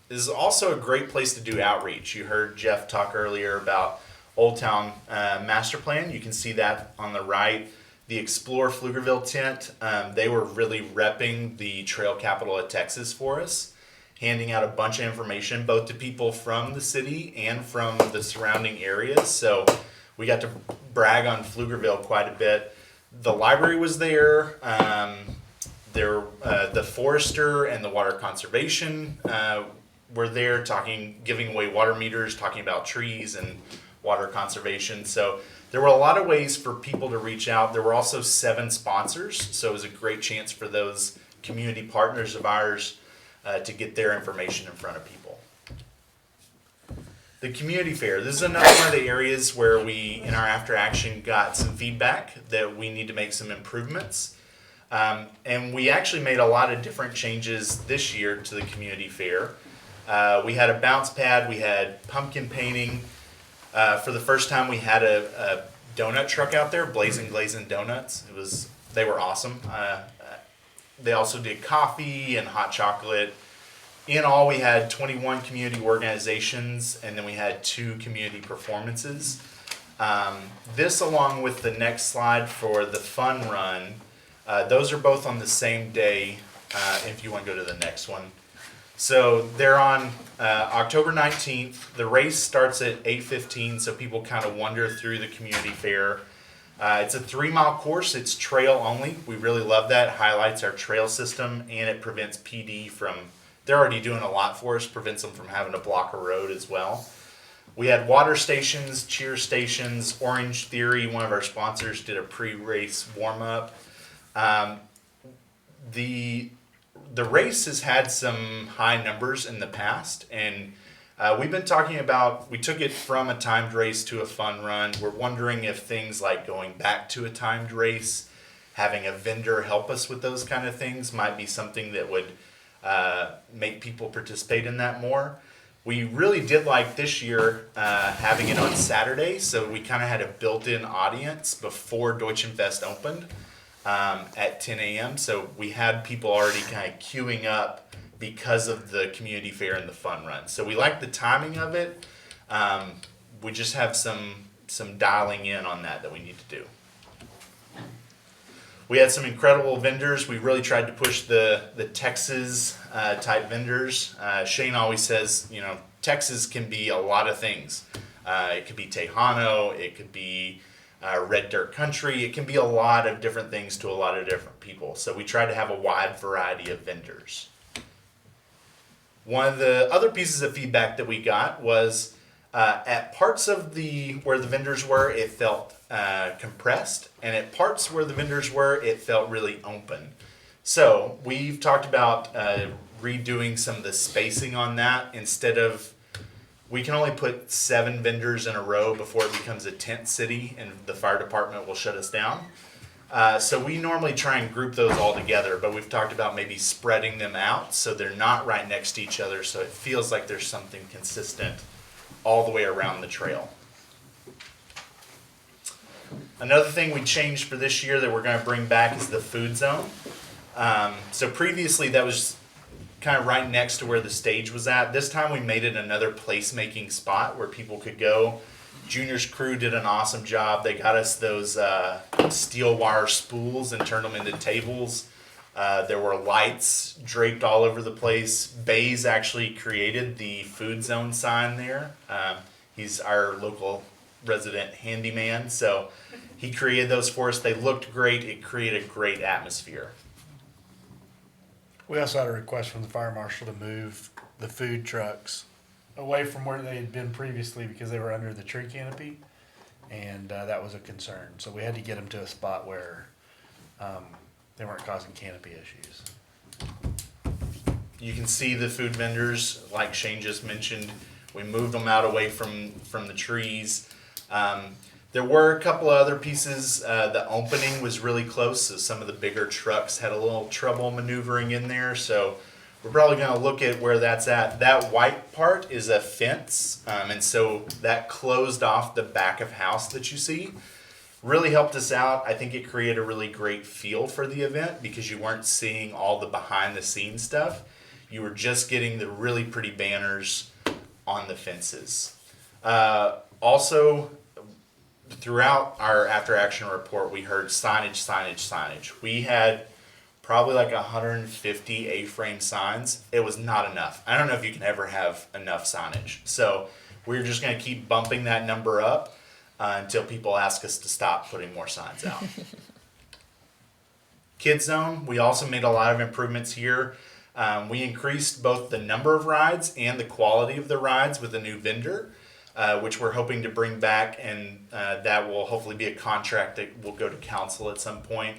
This is also a great place to do outreach. You heard Jeff talk earlier about Old Town Master Plan. You can see that on the right. The Explore Pflugerville tent, they were really repping the trail capital of Texas for us, handing out a bunch of information both to people from the city and from the surrounding areas. So we got to brag on Pflugerville quite a bit. The library was there. The forester and the water conservation were there giving away water meters, talking about trees and water conservation. So there were a lot of ways for people to reach out. There were also 7 sponsors, so it was a great chance for those community partners of ours to get their information in front of people. The community fair. This is another one of the areas where we, in our after action, got some feedback that we need to make some improvements. And we actually made a lot of different changes this year to the community fair. We had a bounce pad, we had pumpkin painting. For the first time, we had a donut truck out there, Blazing Glazing Donuts. They were awesome. They also did coffee and hot chocolate. In all, we had 21 community organizations, and then we had 2 community performances. This, along with the next slide for the fun run, those are both on the same day, if you want to go to the next one. So they're on October 19th. The race starts at 8:15, so people kind of wander through the community fair. It's a 3-mile course. It's trail only. We really love that. It highlights our trail system, and it prevents PD from, they're already doing a lot for us, prevents them from having to block a road as well. We had water stations, cheer stations, Orange Theory, one of our sponsors, did a pre-race warm-up. The race has had some high numbers in the past, and we've been talking about, we took it from a timed race to a fun run. We're wondering if things like going back to a timed race, having a vendor help us with those kind of things might be something that would make people participate in that more. We really did like this year having it on Saturday, so we kind of had a built-in audience before Deutschen Pfest opened at 10 a.m. So we had people already kind of queuing up because of the community fair and the fun run. So we like the timing of it. We just have some dialing in on that we need to do. We had some incredible vendors. We really tried to push the Texas type vendors. Shane always says, you know, Texas can be a lot of things. It could be Tejano, it could be red dirt country. It can be a lot of different things to a lot of different people. So we tried to have a wide variety of vendors. One of the other pieces of feedback that we got was at parts of where the vendors were, it felt compressed, and at parts where the vendors were, it felt really open. So we've talked about redoing some of the spacing on that. Instead of, we can only put 7 vendors in a row before it becomes a tent city and the fire department will shut us down. So we normally try and group those all together, but we've talked about maybe spreading them out so they're not right next to each other, so it feels like there's something consistent all the way around the trail. Another thing we changed for this year that we're going to bring back is the food zone. So previously that was kind of right next to where the stage was at. This time we made it another placemaking spot where people could go. Junior's crew did an awesome job. They got us those steel wire spools and turned them into tables. There were lights draped all over the place. Bays actually created the food zone sign there. He's our local resident handyman, so he created those for us. They looked great. It created a great atmosphere. We also had a request from the fire marshal to move the food trucks away from where they had been previously because they were under the tree canopy, and that was a concern. So we had to get them to a spot where they weren't causing canopy issues. You can see the food vendors, like Shane just mentioned. We moved them out away from the trees. There were a couple of other pieces. The opening was really close, so some of the bigger trucks had a little trouble maneuvering in there. So we're probably going to look at where that's at. That white part is a fence, and so that closed off the back of house that you see. Really helped us out. I think it created a really great feel for the event because you weren't seeing all the behind the scenes stuff. You were just getting the really pretty banners on the fences. Also, throughout our after action report, we heard signage. We had probably like 150 A-frame signs. It was not enough. I don't know if you can ever have enough signage. So we're just going to keep bumping that number up until people ask us to stop putting more signs out. Kids Zone, we also made a lot of improvements here. We increased both the number of rides and the quality of the rides with a new vendor, which we're hoping to bring back, and that will hopefully be a contract that will go to council at some point.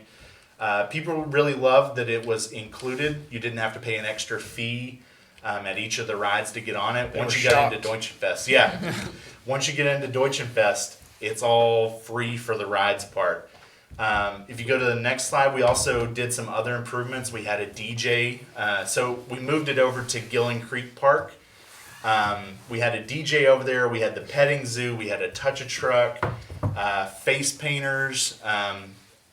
People really loved that it was included. You didn't have to pay an extra fee at each of the rides to get on it. Once you got into Deutschen Pfest, yeah. Once you get into Deutschen Pfest, it's all free for the rides part. If you go to the next slide, we also did some other improvements. We had a DJ. So we moved it over to Gillen Creek Park. We had a DJ over there. We had the petting zoo. We had a touch-a-truck, face painters.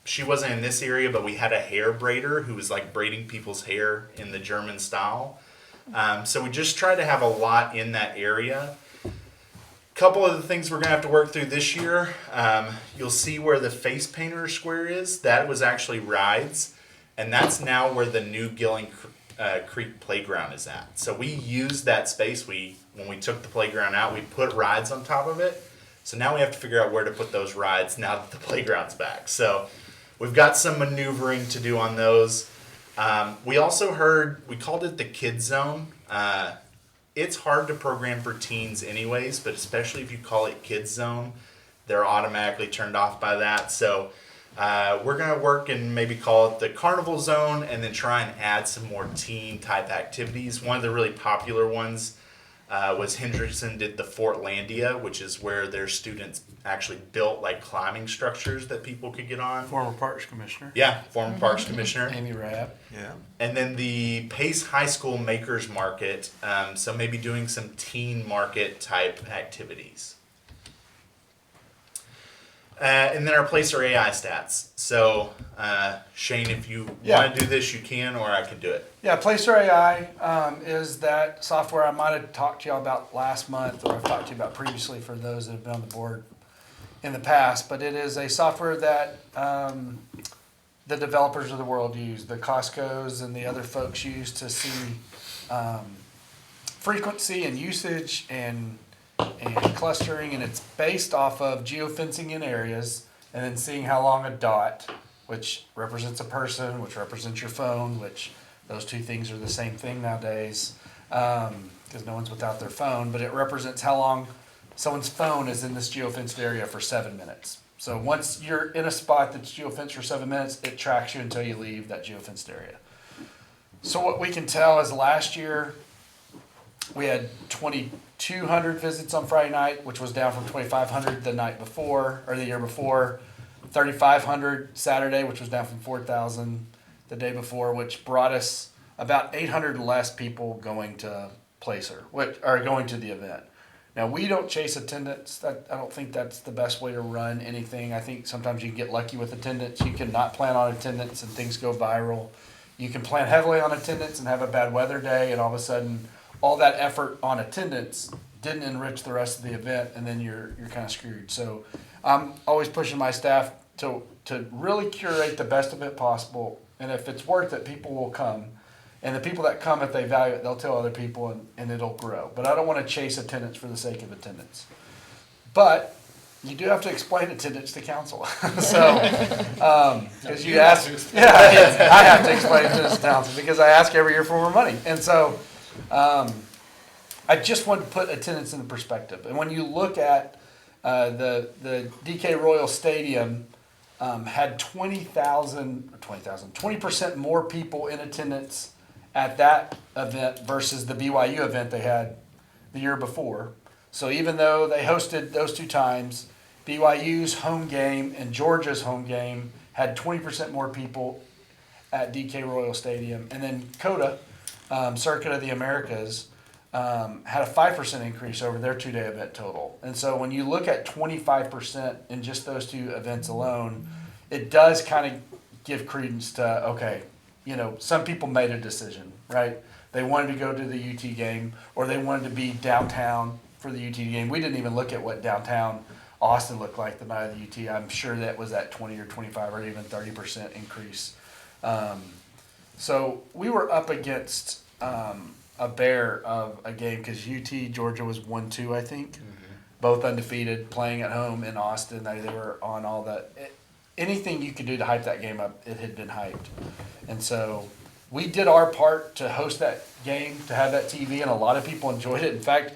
She wasn't in this area, but we had a hair braider who was like braiding people's hair in the German style. So we just tried to have a lot in that area. Couple of the things we're going to have to work through this year. You'll see where the face painter square is. That was actually rides, and that's now where the new Gillen Creek Playground is at. So we used that space. When we took the playground out, we put rides on top of it. So now we have to figure out where to put those rides now that the playground's back. So we've got some maneuvering to do on those. We also heard, we called it the Kid Zone. It's hard to program for teens anyways, but especially if you call it Kid Zone, they're automatically turned off by that. So we're going to work and maybe call it the Carnival Zone and then try and add some more teen type activities. One of the really popular ones was Hendrickson did the Fortlandia, which is where their students actually built like climbing structures that people could get on. Former Parks Commissioner. Yeah, former Parks Commissioner. Amy Rapp. Yeah. And then the Pace High School Makers Market, so maybe doing some teen market type activities. And then our Placer AI stats. So, Shane, if you want to do this, you can, or I can do it. Yeah, Placer AI is that software I might have talked to y'all about last month, or I've talked to you about previously for those that have been on the board in the past. But it is a software that the developers of the world use, the Costco's and the other folks use to see frequency and usage and clustering, and it's based off of geofencing in areas and then seeing how long a dot, which represents a person, which represents your phone, which those two things are the same thing nowadays because no one's without their phone, but it represents how long someone's phone is in this geofenced area for 7 minutes. So once you're in a spot that's geofenced for 7 minutes, it tracks you until you leave that geofenced area. So what we can tell is last year we had 2,200 visits on Friday night, which was down from 2,500 the night before, or the year before. 3,500 Saturday, which was down from 4,000 the day before, which brought us about 800 less people going to Placer, which are going to the event. Now, we don't chase attendance. I don't think that's the best way to run anything. I think sometimes you can get lucky with attendance. You can not plan on attendance and things go viral. You can plan heavily on attendance and have a bad weather day, and all of a sudden all that effort on attendance didn't enrich the rest of the event, and then you're kind of screwed. So I'm always pushing my staff to really curate the best of it possible, and if it's worth it, people will come. And the people that come, if they value it, they'll tell other people, and it'll grow. But I don't want to chase attendance for the sake of attendance. But you do have to explain attendance to council. So, because you ask, I have to explain attendance to council because I ask every year for more money. And so, I just want to put attendance into perspective. And when you look at the DK Royal Stadium, had 20% more people in attendance at that event versus the BYU event they had the year before. So even though they hosted those two times, BYU's home game and Georgia's home game had 20% more people at DK Royal Stadium. And then COTA, Circuit of the Americas, had a 5% increase over their two-day event total. And so when you look at 25% in just those two events alone, it does kind of give credence to, okay, you know, some people made a decision, right? They wanted to go to the UT game, or they wanted to be downtown for the UT game. We didn't even look at what downtown Austin looked like the night of the UT. I'm sure that was at 20 or 25 or even 30% increase. So we were up against a bear of a game because UT Georgia was 1-2, I think, both undefeated, playing at home in Austin. They were on all that. Anything you could do to hype that game up, it had been hyped. And so we did our part to host that game, to have that TV, and a lot of people enjoyed it. In fact,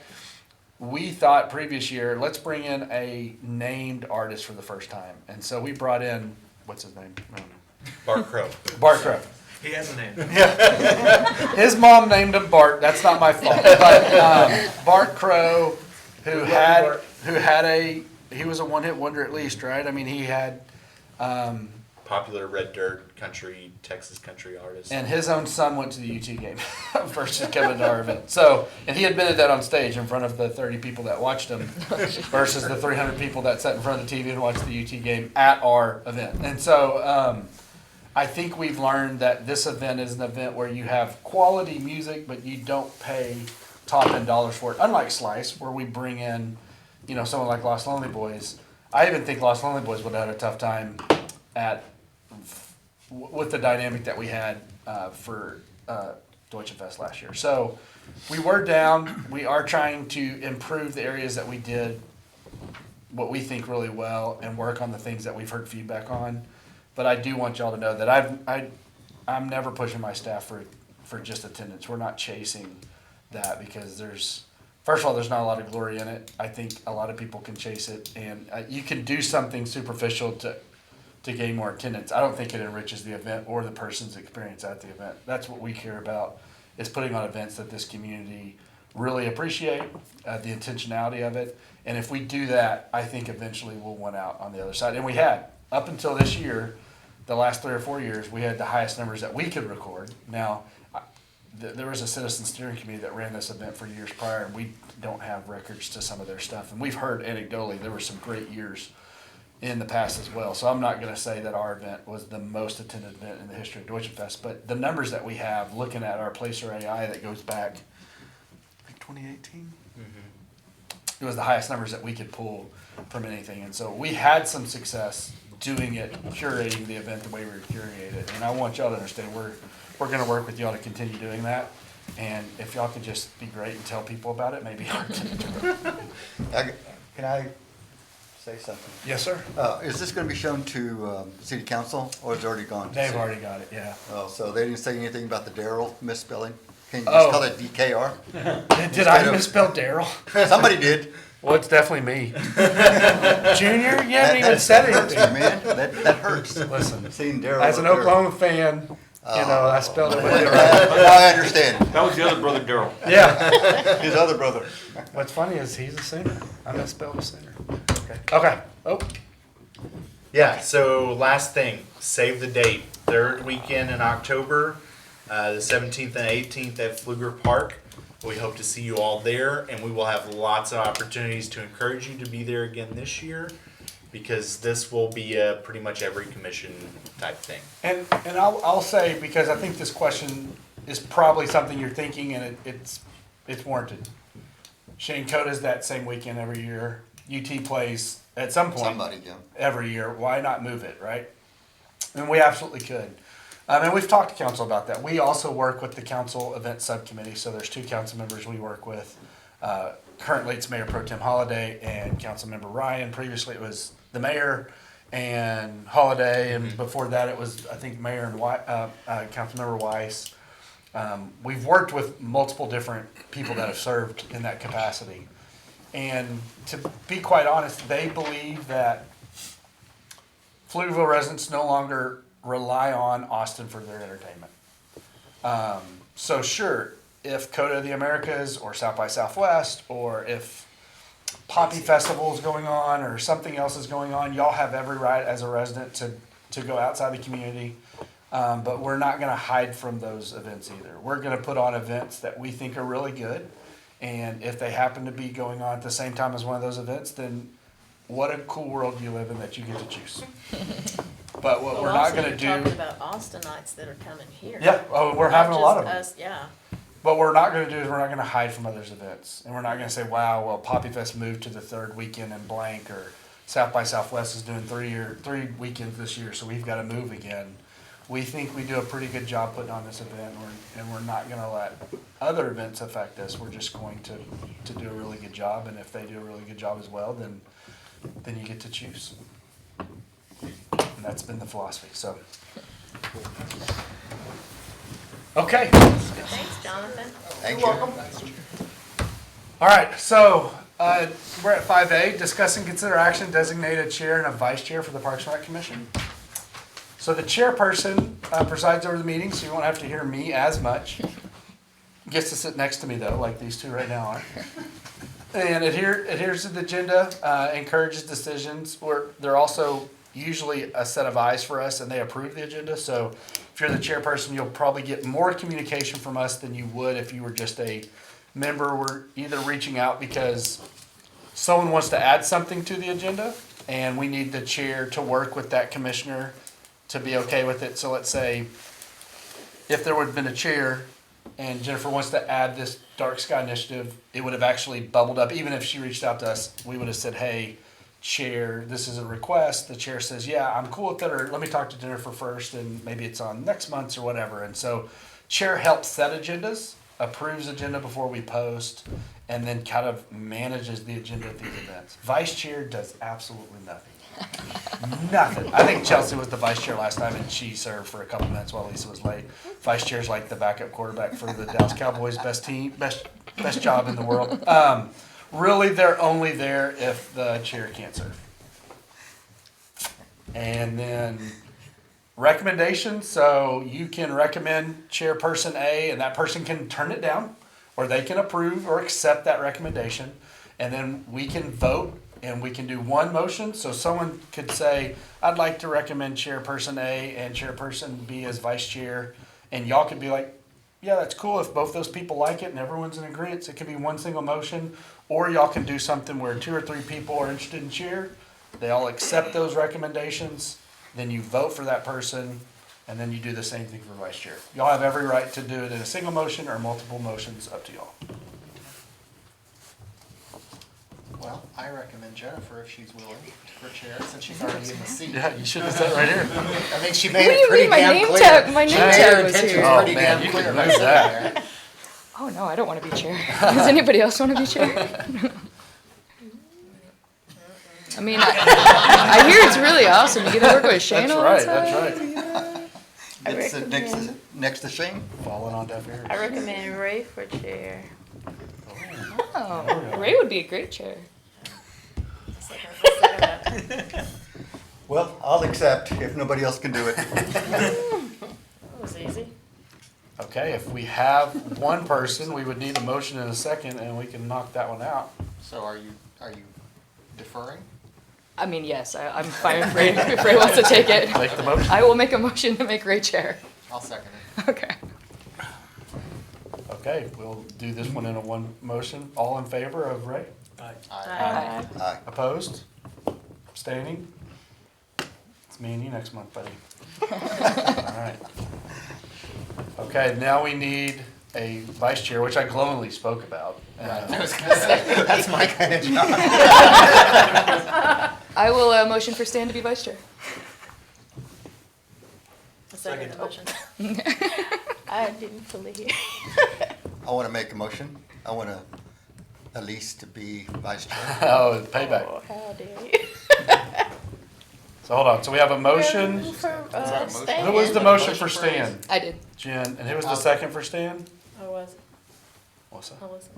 we thought previous year, let's bring in a named artist for the first time. And so we brought in, what's his name? I don't know. Bart Crow. Bart Crow. He has a name. Yeah. His mom named him Bart. That's not my fault. But Bart Crow, he was a one-hit wonder at least, right? I mean, he had Popular red dirt country, Texas country artist. and his own son went to the UT game versus coming to our event. So, and he admitted that on stage in front of the 30 people that watched him versus the 300 people that sat in front of the TV and watched the UT game at our event. And so, I think we've learned that this event is an event where you have quality music, but you don't pay top-end dollars for it. Unlike Slice, where we bring in, you know, someone like Lost Lonely Boys. I even think Lost Lonely Boys would have had a tough time with the dynamic that we had for Deutschen Fest last year. So we were down. We are trying to improve the areas that we did what we think really well and work on the things that we've heard feedback on. But I do want y'all to know that I'm never pushing my staff for just attendance. We're not chasing that because first of all, there's not a lot of glory in it. I think a lot of people can chase it, and you can do something superficial to gain more attendance. I don't think it enriches the event or the person's experience at the event. That's what we care about, is putting on events that this community really appreciate, the intentionality of it. And if we do that, I think eventually we'll win out on the other side. And we had, up until this year, the last 3 or 4 years, we had the highest numbers that we could record. Now, there was a citizen steering committee that ran this event for years prior, and we don't have records to some of their stuff. And we've heard anecdotally there were some great years in the past as well. So I'm not going to say that our event was the most attended event in the history of Deutschen Fest, but the numbers that we have, looking at our Placer AI that goes back, I think 2018, it was the highest numbers that we could pull from anything. And so we had some success doing it, curating the event the way we were curating it. And I want y'all to understand we're going to work with y'all to continue doing that. And if y'all could just be great and tell people about it, maybe our can do it. Can I say something? Yes, sir. Is this gonna be shown to, city council, or is it already gone? to They've city? already got it, yeah. Oh, so they didn't say anything about the Daryl misspelling? Can you just Oh. call it DKR? Did I misspell Daryl? Somebody did. Well, it's definitely me. Junior, you haven't even said Hurts me, anything. man. That hurts. Listen, Seeing Daryl. as an up there. Oklahoma fan, you know, I spelled it with it. I understand. That was the other brother, Daryl. Yeah. His other brother. What's funny is he's a Sooner. I misspelled a Sooner. Okay. Oh, Yeah, so last thing, save the date, third weekend in October, the 17th and 18th at Pfluger Park. We hope to see you all there, and we will have lots of opportunities to encourage you to be there again this year, because this will be a pretty much every commission type thing. and I'll say, because I think this question is probably something you're thinking, and it's warranted. Shane Coda's that same weekend every year. UT plays at some point Somebody, yeah. every year. Why not move it, right? And we absolutely could. And we've talked to council about that. We also work with the council event subcommittee, so there's 2 council members we work with. Currently, it's Mayor Pro Tem Holliday and Councilmember Ryan. Previously, it was the mayor and Holliday, and before that, it was, I think, Mayor and Councilmember Weiss. We've worked with multiple different people that have served in that capacity. And to be quite honest, they believe that Pflugerville residents no longer rely on Austin for their entertainment. So sure, if Coda of the Americas or South by Southwest, or if Poppy Festival is going on or something else is going on, y'all have every right as a resident to go outside the community. But we're not gonna hide from those events either. We're gonna put on events that we think are really good. And if they happen to be going on at the same time as one of those events, then what a cool world you live in that you get to choose. But what we're not gonna You're do. talking about Austinites that are coming here. Yeah, oh, we're having a lot of Not them. just us, yeah. What we're not gonna do is we're not gonna hide from others' events. And we're not gonna say, wow, well, Poppy Fest moved to the 3rd weekend in blank, or South by Southwest is doing 3 weekends this year, so we've gotta move again. We think we do a pretty good job putting on this event, and we're not gonna let other events affect us. We're just going to do a really good job, and if they do a really good job as well, then you get to choose. And that's been the philosophy, so. Okay. Thanks, Jonathan. Thank you. All right, so we're at 5A, discuss and consider action, designate a chair and a vice chair for the Parks and Rec Commission. So the chairperson presides over the meeting, so you won't have to hear me as much. Gets to sit next to me though, like these 2 right now are. And adheres to the agenda, encourages decisions. They're also usually a set of eyes for us, and they approve the agenda. So if you're the chairperson, you'll probably get more communication from us than you would if you were just a member. We're either reaching out because someone wants to add something to the agenda, and we need the chair to work with that commissioner to be okay with it. So let's say if there would have been a chair and Jennifer wants to add this dark sky initiative, it would have actually bubbled up. Even if she reached out to us, we would have said, hey, chair, this is a request. The chair says, yeah, I'm cool with it, or let me talk to Jennifer first, and maybe it's on next month's or whatever. And so Chair helps set agendas, approves agenda before we post, and then kind of manages the agenda at these events. Vice chair does absolutely nothing. Nothing. I think Chelsea was the vice chair last time, and she served for a couple minutes while Lisa was late. Vice chair's like the backup quarterback for the Dallas Cowboys, best job in the world. Really, they're only there if the chair can't serve. And then recommendations, so you can recommend chairperson A, and that person can turn it down, or they can approve or accept that recommendation, and then we can vote, and we can do one motion. So someone could say, I'd like to recommend chairperson A and chairperson B as vice chair, and y'all could be like, yeah, that's cool. If both those people like it and everyone's in agreement, it can be one single motion, or y'all can do something where 2 or 3 people are interested in chair, they all accept those recommendations, then you vote for that person, and then you do the same thing for vice chair. Y'all have every right to do it in a single motion or multiple motions, up to y'all. Well, I recommend Jennifer if she's willing for chair, since she's already in the seat. Yeah, you should have said right here. I think she What made do it you pretty mean? My damn name clear. tag- my name She made tag her was intentions here. Oh, pretty man, damn you clear can by lose sitting that. there. Oh no, I don't want to be chair. Does anybody else want to be chair? I mean, I hear it's really awesome. You get to work with Shane That's all right, the time. that's right. I It's recommend- next to Shane. Falling on deaf ears. I recommend Ray for chair. Oh, Ray would be a great chair. Well, I'll accept if nobody else can do it. That was easy. Okay, if we have one person, we would need a motion and a second, and we can knock that one out. So are you deferring? I mean, yes, I'm fine if Ray wants to take it. Make the motion. I will make a motion to make Ray chair. I'll second it. Okay. Okay, we'll do this one in a one motion. All in favor of Ray? Aye. Aye. Aye. Opposed? Abstaining? It's me and you next month, buddy. All right. Okay, now we need a vice chair, which I glowingly spoke about. I was gonna say, that's my kind of job. I will motion for Stan to be vice chair. A second motion. I didn't fully hear. I want to make a motion. I want Elise to be vice chair. Oh, payback. Oh, how dare you? So hold on, so we have a motion. For, that a motion? Stan. Who was the motion for Stan? I did. Jen, and who was the second for Stan? I wasn't. Melissa. I wasn't.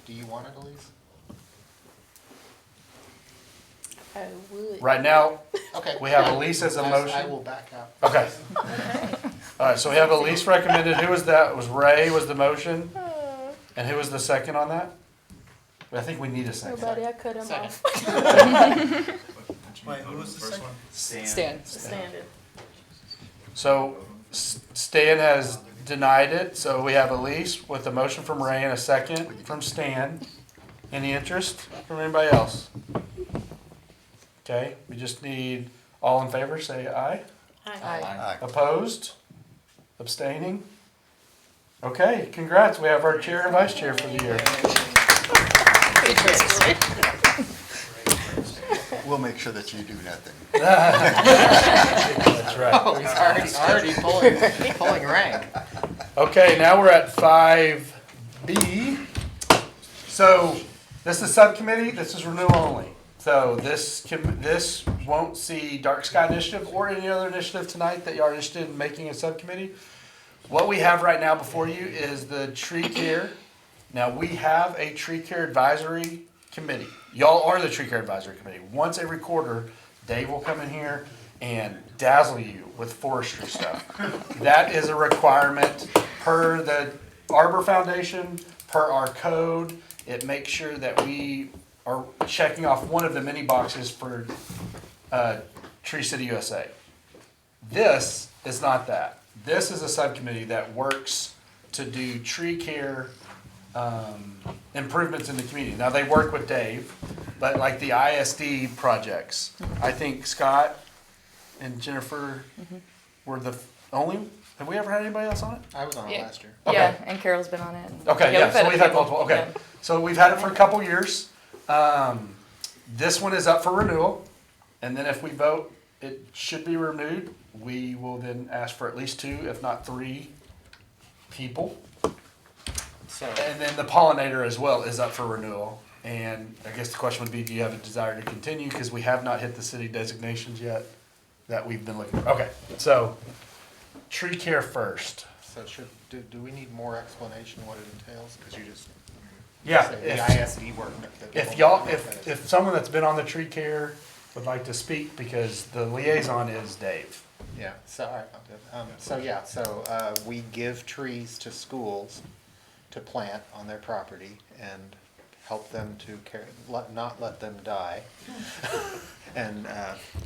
Do you want it, Elise? I would. Right now, Okay. we have Elise as a I motion. will back up. Okay. All right, so we have Elise recommended. Who was that? It was Ray was the motion? And who was the second on that? I think we need a second. Nobody, I cut him Second. off. Wait, who was the second? Stan. Standard. So Stan has denied it, so we have Elise with a motion from Ray and a second from Stan. Any interest from anybody else? Okay, we just need, all in favor, say aye. Aye. Aye. Opposed? Abstaining? Okay, congrats, we have our chair and vice chair for the year. We'll make sure that you do nothing. That's right. Oh, he's already pulling rank. Okay, now we're at 5B. So this is subcommittee, this is renewal only. So this won't see Dark Sky Initiative or any other initiative tonight that you are interested in making a subcommittee. What we have right now before you is the tree care. Now, we have a tree care advisory committee. Y'all are the tree care advisory committee. Once every quarter, Dave will come in here and dazzle you with forestry stuff. That is a requirement per the Arbor Foundation, per our code. It makes sure that we are checking off one of the many boxes for Tree City USA. This is not that. This is a subcommittee that works to do tree care improvements in the community. Now, they work with Dave, but like the ISD projects, I think Scott and Jennifer were the only, have we ever had anybody else on it? I was on it Yeah. last year. Okay. Yeah, and Carol's been on it. Okay, yeah, so other we've had people. multiple, okay. Yeah. So we've had it for a couple years. This one is up for renewal, and then if we vote it should be renewed. We will then ask for at least 2, if not 3 people. So, And then the pollinator as well is up for renewal. And I guess the question would be, do you have a desire to continue? Because we have not hit the city designations yet that we've been looking for. Okay, so tree care first. so do we need more explanation what it entails? Because you just. Yeah, say if- The ISD work. If someone that's been on the tree care would like to speak, because the liaison is Dave. Yeah, so, all right, I'll do it. So we give trees to schools to plant on their property and help them to care, not let them die. And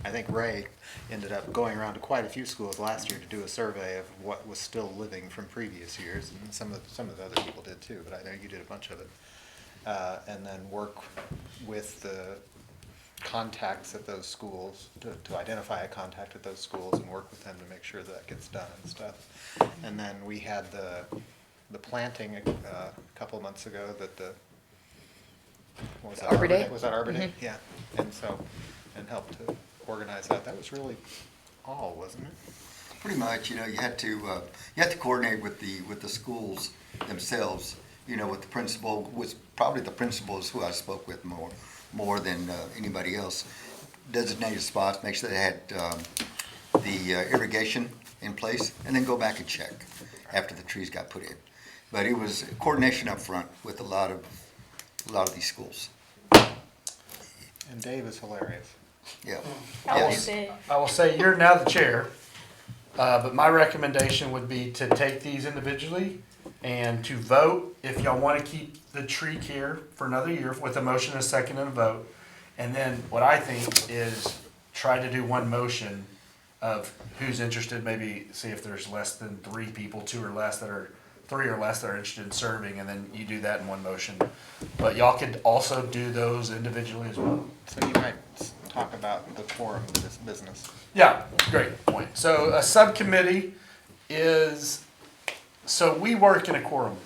I think Ray ended up going around to quite a few schools last year to do a survey of what was still living from previous years, and some of the other people did too, but I know you did a bunch of it. And then work with the contacts at those schools, to identify a contact at those schools and work with them to make sure that gets done and stuff. And then we had the planting a couple of months ago that what was that? Arbor Day? Was that Arbor Day? Yeah, and helped to organize that. That was really all, wasn't it? Pretty much, you had to coordinate with the schools themselves, with the principal, was probably the principals who I spoke with more than anybody else. Designated spots, make sure they had the irrigation in place, and then go back and check after the trees got put in. But it was coordination up front with a lot of these schools. And Dave is hilarious. Yeah. I will say you're now the chair, but my recommendation would be to take these individually and to vote if y'all want to keep the tree care for another year with a motion, a second, and a vote. And then what I think is try to do one motion of who's interested, maybe see if there's less than 3 people, 2 or less that are 3 or less that are interested in serving, and then you do that in one motion. But y'all could also do those individually as well. So you might talk about the quorum of this business. Yeah, great point. So a subcommittee is, so we work in a quorum.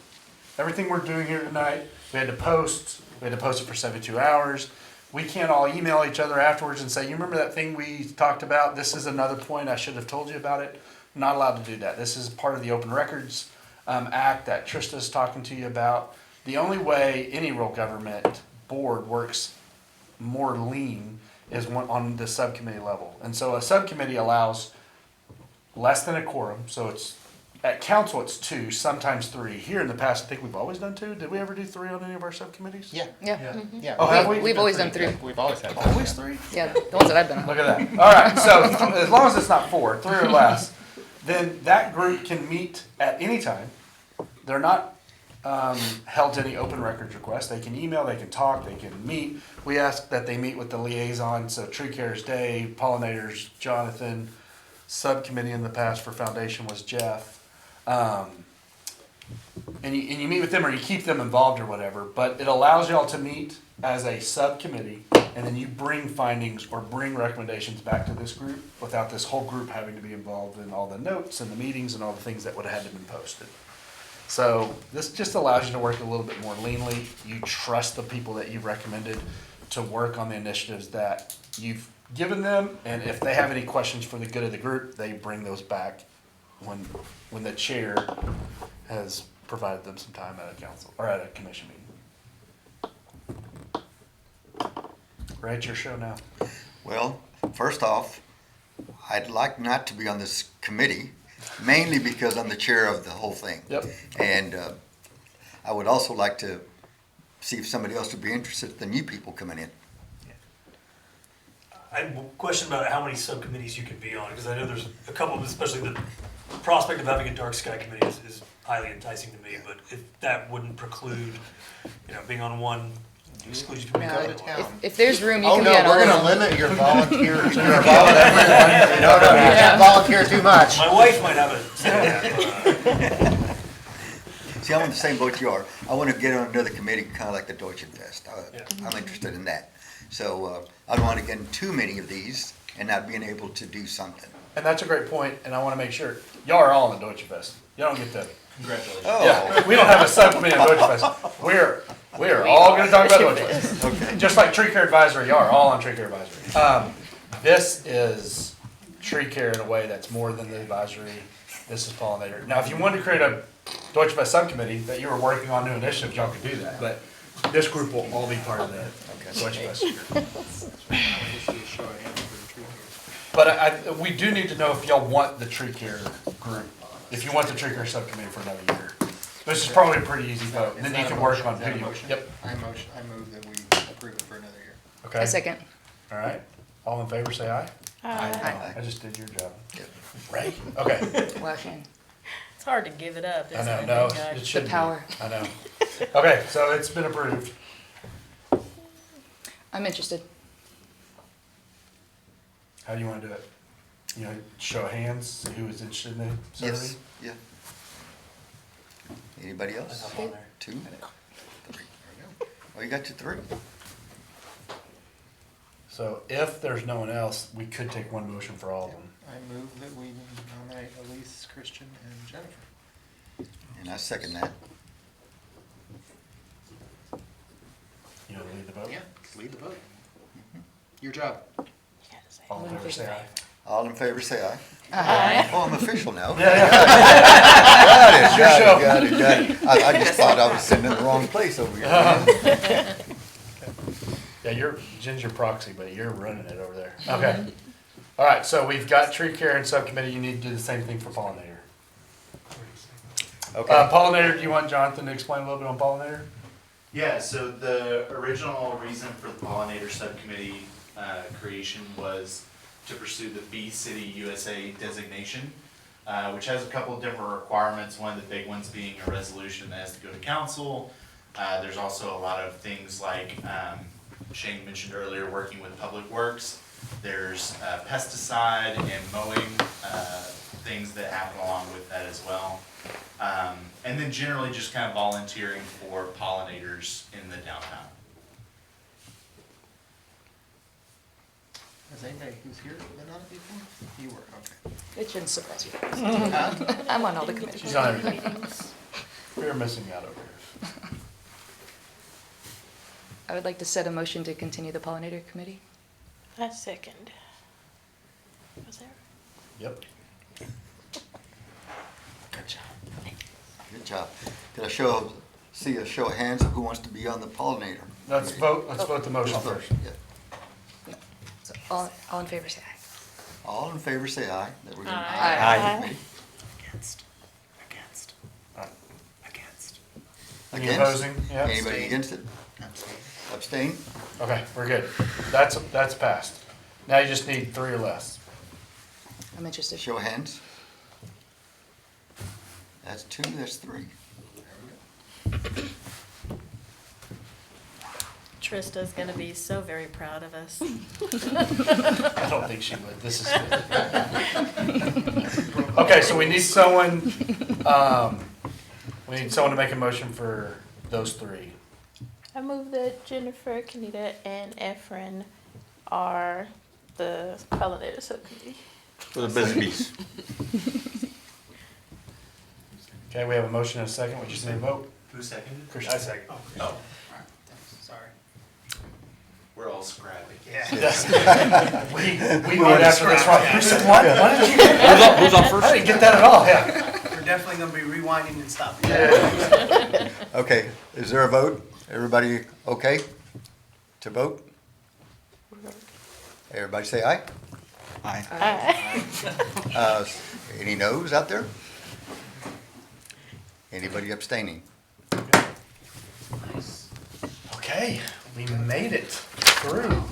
Everything we're doing here tonight, we had to post it for 72 hours. We can't all email each other afterwards and say, you remember that thing we talked about? This is another point, I should have told you about it. Not allowed to do that. This is part of the Open Records Act that Trista's talking to you about. The only way any real government board works more lean is on the subcommittee level. And so a subcommittee allows less than a quorum, so it's, at council it's 2, sometimes 3. Here in the past, I think we've always done 2. Did we ever do 3 on any of our subcommittees? Yeah. Yeah. Oh, have we? We've always done 3. We've always had. Always 3? Yeah, the ones that I've been on. Look at that. All right, so as long as it's not 4, 3 or less, then that group can meet at any time. They're not held to any open records requests. They can email, they can talk, they can meet. We ask that they meet with the liaison, so tree care's Dave, pollinators, Jonathan, subcommittee in the past for foundation was Jeff. And you meet with them or you keep them involved or whatever, but it allows y'all to meet as a subcommittee, and then you bring findings or bring recommendations back to this group without this whole group having to be involved in all the notes and the meetings and all the things that would have had to be posted. So this just allows you to work a little bit more leanly. You trust the people that you've recommended to work on the initiatives that you've given them, and if they have any questions for the good of the group, they bring those back when the chair has provided them some time at a council or at a commission meeting. Ray, it's your show now. Well, first off, I'd like not to be on this committee, mainly because I'm the chair of the whole thing. Yep. And I would also like to see if somebody else would be interested, the new people coming in. I have a question about how many subcommittees you could be on, because I know there's a couple, especially the prospect of having a dark sky committee is highly enticing to me, but if that wouldn't preclude, being on one, exclude you from being Go on to it. town. If there's room, you Oh, can no, be on all we're of gonna them. limit your volunteers. No, you can't volunteer too much. My wife might have it. See, I'm on the same boat you are. I want to get on another committee, kind of like the Deutschen Pfest. I'm interested in that. So I don't want to get in too many of these and not being able to do something. And that's a great point, and I want to make sure, y'all are all in the Deutsche Fest. Y'all don't get to, Congratulations. Oh. yeah, we don't have a subcommittee on Deutsche Fest. We're all gonna talk about Deutsche Fest. Okay. Just like Tree Care Advisory, y'all are all on Tree Care Advisory. This is tree care in a way that's more than the advisory. This is pollinator. Now, if you wanted to create a Deutsche Pfest subcommittee that you were working on new initiatives, y'all could do that. But this group will all be part of that Deutsche Pfest group. But we do need to know if y'all want the tree care group, if you want the tree care subcommittee for another year. This is probably a pretty easy vote, and then you can work on Is that a video. motion? Yep, I move that we approve it for another year. okay. A second. All right, all in favor, say aye. Aye. I just did your job. Yep. Right? Okay, Wow, Shane. It's hard to give it up, I isn't know, it? no, Big guy? it should be. power. I know. Okay, so it's been approved. I'm interested. How do you wanna do it? You know, show of hands, see who is interested in the Yes, survey? yeah. Anybody else? I'm on there. 2, 3. Oh, you got your 3. So if there's no one else, we could take one motion for all of them. I move that we nominate Elise, Christian, and Jennifer. And I second that. You know, lead the vote? Yeah, lead the vote. Your job. All in favor, say aye. All in favor, say aye. Aye. Oh, I'm official now. Yeah, yeah. Got it. I just thought I was sitting in the wrong place over here. Yeah, Jen's your proxy, but you're running it over there. Okay. All right, so we've got tree care and subcommittee. You need to do the same thing for pollinator. Okay. Pollinator, do you want Jonathan to explain a little bit on pollinator? Yeah, so the original reason for the pollinator subcommittee creation was to pursue the Bee City USA designation, which has a couple of different requirements. One of the big ones being a resolution that has to go to council. There's also a lot of things like Shane mentioned earlier, working with Public Works. There's pesticide and mowing things that happen along with that as well. And then generally just kind of volunteering for pollinators in the downtown. Has anybody who's here been on it before? You were, okay. It shouldn't surprise you. Huh? I'm on all the committees. She's on everything. We're missing out over here. I would like to set a motion to continue the pollinator committee. I second. Was there? Yep. Good job. Could I see a show of hands of who wants to be on the pollinator? Let's vote the motion first. Yeah. So all in favor, say aye. All in favor, say aye. That we're gonna- Aye. Against. Any Against? opposing? Yep. Anybody against it? Abstain? Okay, we're good. That's passed. Now you just need 3 or less. I'm interested. Show of hands. That's 2, that's 3. Trista's gonna be so very proud of us. I don't think she would. This is good. Okay, so we need someone, to make a motion for those 3. I move that Jennifer, Kenita, and Efren are the pollinator subcommittee. For the busy bees. Okay, we have a motion and a second. We just need a vote. Who seconded? Christian. I second. Oh, alright, thanks, sorry. We're all scrappy. We need after this one. Who said what? What did you get? Who's up first? I didn't get that at all, yeah. We're definitely gonna be rewinding and stopping. Okay, is there a vote? Everybody okay to vote? Everybody say aye? Aye. Any noes out there? Anybody abstaining? Okay, we made it through.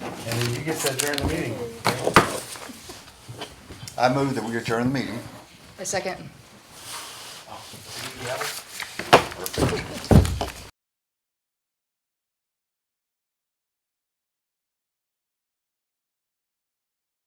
And then you get to adjourn the meeting. I move that we adjourn the meeting. A second. Oh, did you have it?